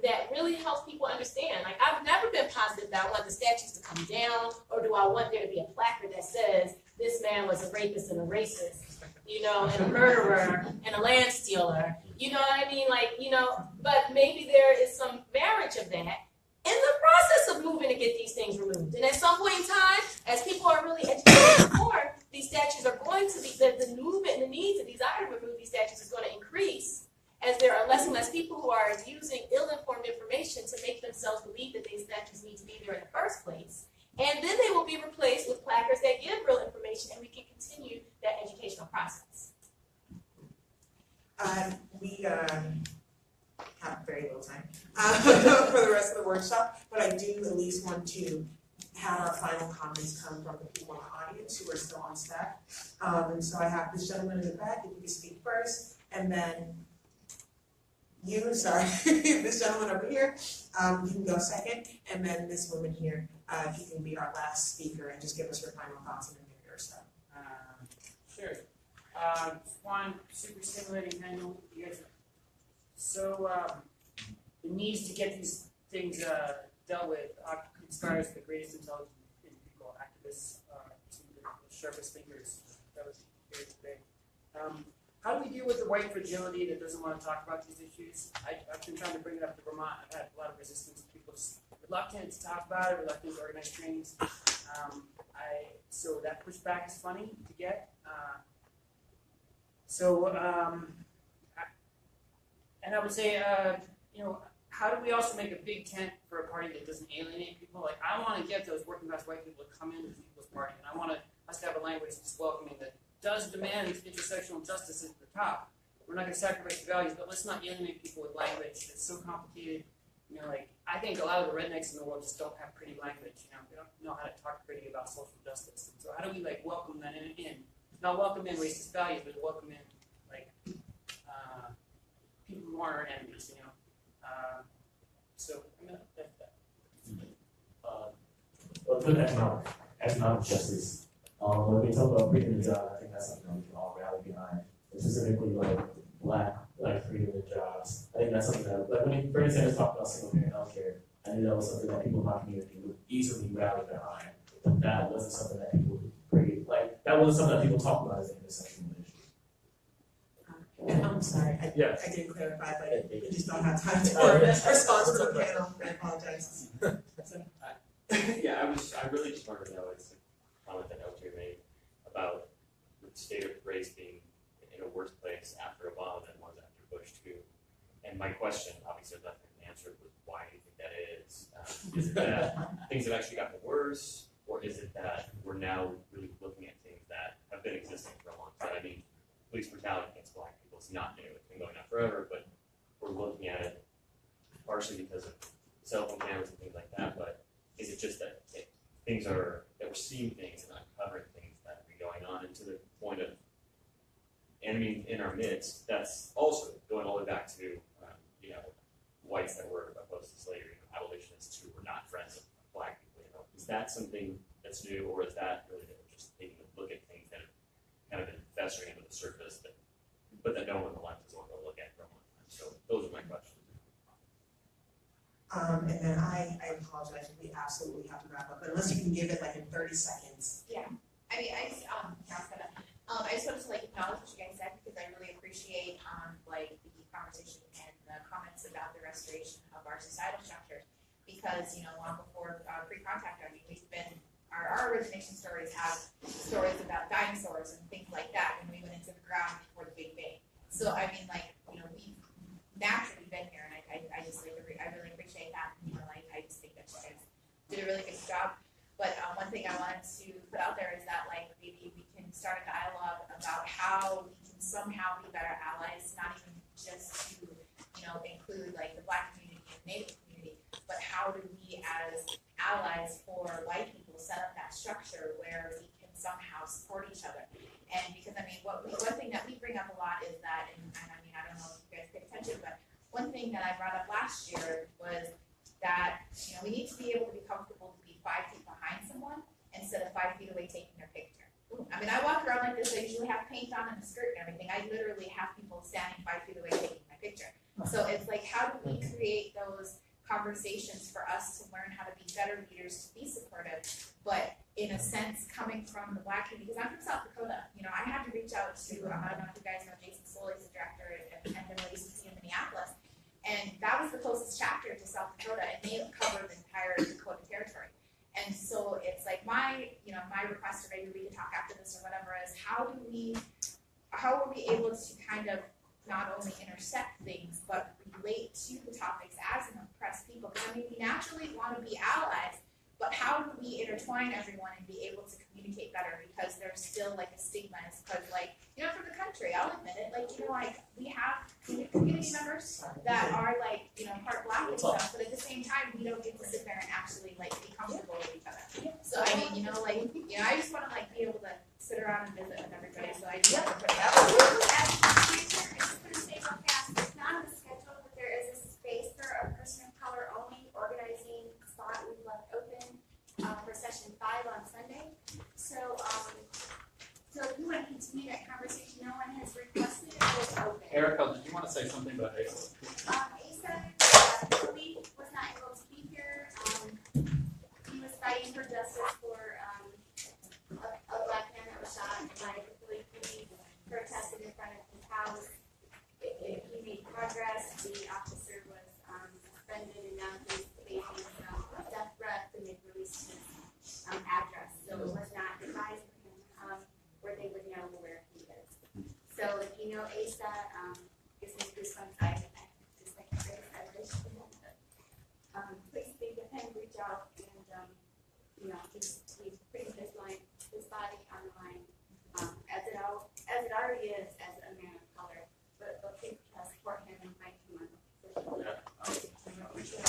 that really helps people understand. Like, I've never been positive that I want the statues to come down, or do I want there to be a placard that says this man was a rapist and a racist, and a murderer and a land stealer. You know what I mean? But maybe there is some marriage of that in the process of moving to get these things removed. And at some point in time, as people are really educated more, these statues are going to be, the movement and the need to desire to remove these statues is going to increase, as there are less and less people who are using ill-informed information to make themselves believe that these statues need to be there in the first place. And then they will be replaced with placards that give real information, and we can continue that educational process. We have very little time for the rest of the workshop, but I do at least want to have our final comments come from the people in the audience who are still on staff. And so I have this gentleman in the back, if you can speak first, and then this gentleman over here, you can go second, and then this woman here, if you can be our last speaker and just give us your final thoughts and then give your stuff. Sure. One, super stimulating panel. You guys. So the needs to get these things dealt with inspires the greatest intelligent people, activists, to the sharpest thinkers. That was here today. how do we deal with the white fragility that doesn't want to talk about these issues? I've been trying to bring it up to Vermont. I've had a lot of resistance. People just reluctant to talk about it, reluctant to organize trainings. So that pushback is funny to get. And I would say, how do we also make a big tent for a party that doesn't alienate people? Like, I want to get those working class white people to come into the People's Party, and I want us to have a language that's welcoming, that does demand intersectional justice at the top. We're not going to sacrifice the values, but let's not alienate people with language that's so complicated. I think a lot of the rednecks in the world just don't have pretty language. They don't know how to talk pretty about social justice. And so how do we welcome that in? Not welcome in racist values, but welcome in people who aren't our enemies. Well, good economic justice. When we talk about freedom of jobs, I think that's something that we can all rally behind. And specifically, black freedom of jobs. I think that's something that, when Bernie Sanders talked about single-parent healthcare, I knew that was something that people in my community would easily rally behind. But that wasn't something that people that wasn't something that people talked about as an intersectional issue. I'm sorry, I Yes. didn't clarify, but we just don't have time to respond to the panel. I apologize. Yeah, I really just wanted to know, it's a comment that LJ made about the state of race being in a worse place after Obama than it was after Bush too. And my question, obviously I've left an answer, was why do you think that is? Is it that things have actually gotten worse, or is it that we're now really looking at things that have been existing for a long time? I mean, police brutality against black people is not new, it's been going on forever, but we're looking at it partially because of cell phone cameras and things like that, but is it just that we're seeing things and uncovering things that have been going on, and to the point of enemy in our midst, that's also going all the way back to whites that were opposed to slavery, abolitionists who were not friends of black people. Is that something that's new, or is that really just taking a look at things that have kind of been festering under the surface, but that no one on the left is going to look at for a long time? So those are my questions. And then I apologize, we absolutely have to wrap up, but unless you can give it in 30 seconds. Yeah, I just wanted to acknowledge what you guys said, because I really appreciate the conversation and the comments about the restoration of our societal structures, because long before pre-contact, we've been our origination stories have stories about dinosaurs and things like that when we went into the ground before the Big Bang. So we've naturally been here, and I really appreciate that. I just think that you guys did a really good job. But one thing I wanted to put out there is that maybe we can start a dialogue about how we can somehow be better allies, not even just to include the Black community and the Native community, but how do we as allies for white people set up that structure where we can somehow support each other. And because one thing that we bring up a lot is that, and I don't know if you guys pay attention, but one thing that I brought up last year was that we need to be able to be comfortable to be 5 feet behind someone instead of 5 feet away taking their picture. I walk around like this. I usually have paint on and a skirt and everything. I literally have people standing 5 feet away taking my picture. So it's how do we create those conversations for us to learn how to be better leaders, to be supportive, but in a sense coming from the Black community, because I'm from South Dakota. I had to reach out to, I don't know if you guys know, Jason Soley's the director at NAACP in Minneapolis, and that was the closest chapter to South Dakota, and they covered the entire Dakota territory. And so it's my request, or maybe we can talk after this or whatever, is how are we able to kind of not only intersect things, but relate to the topics as an oppressed people? Because we naturally want to be allies, but how do we intertwine everyone and be able to communicate better? Because there's still a stigma, because for the country, I'll admit it, we have community members that are part Black and stuff, but at the same time, we don't get to sit there and actually be comfortable with each other. So I just want to be able to sit around and visit with everybody. So I just want to put that. It's not on the schedule, but there is a space for a person of color only organizing spot we've left open for session 5 on Sunday. So if you want to continue that conversation, no one has requested it, it's open. Erica, did you want to say something about ASA? Asa, Lee was not able to be here. He was fighting for justice for a Black man that was shot by the police. He protested in front of his house. the officer was suspended and now he's facing death threats and they've released his address. So it was not advised for him where they would know where he is. So if you know Asa, gives me goosebumps. I just like to say I wish please think of him, reach out, and he's putting his body on the line, as it already is as a man of color. But please support him and fight him on the position.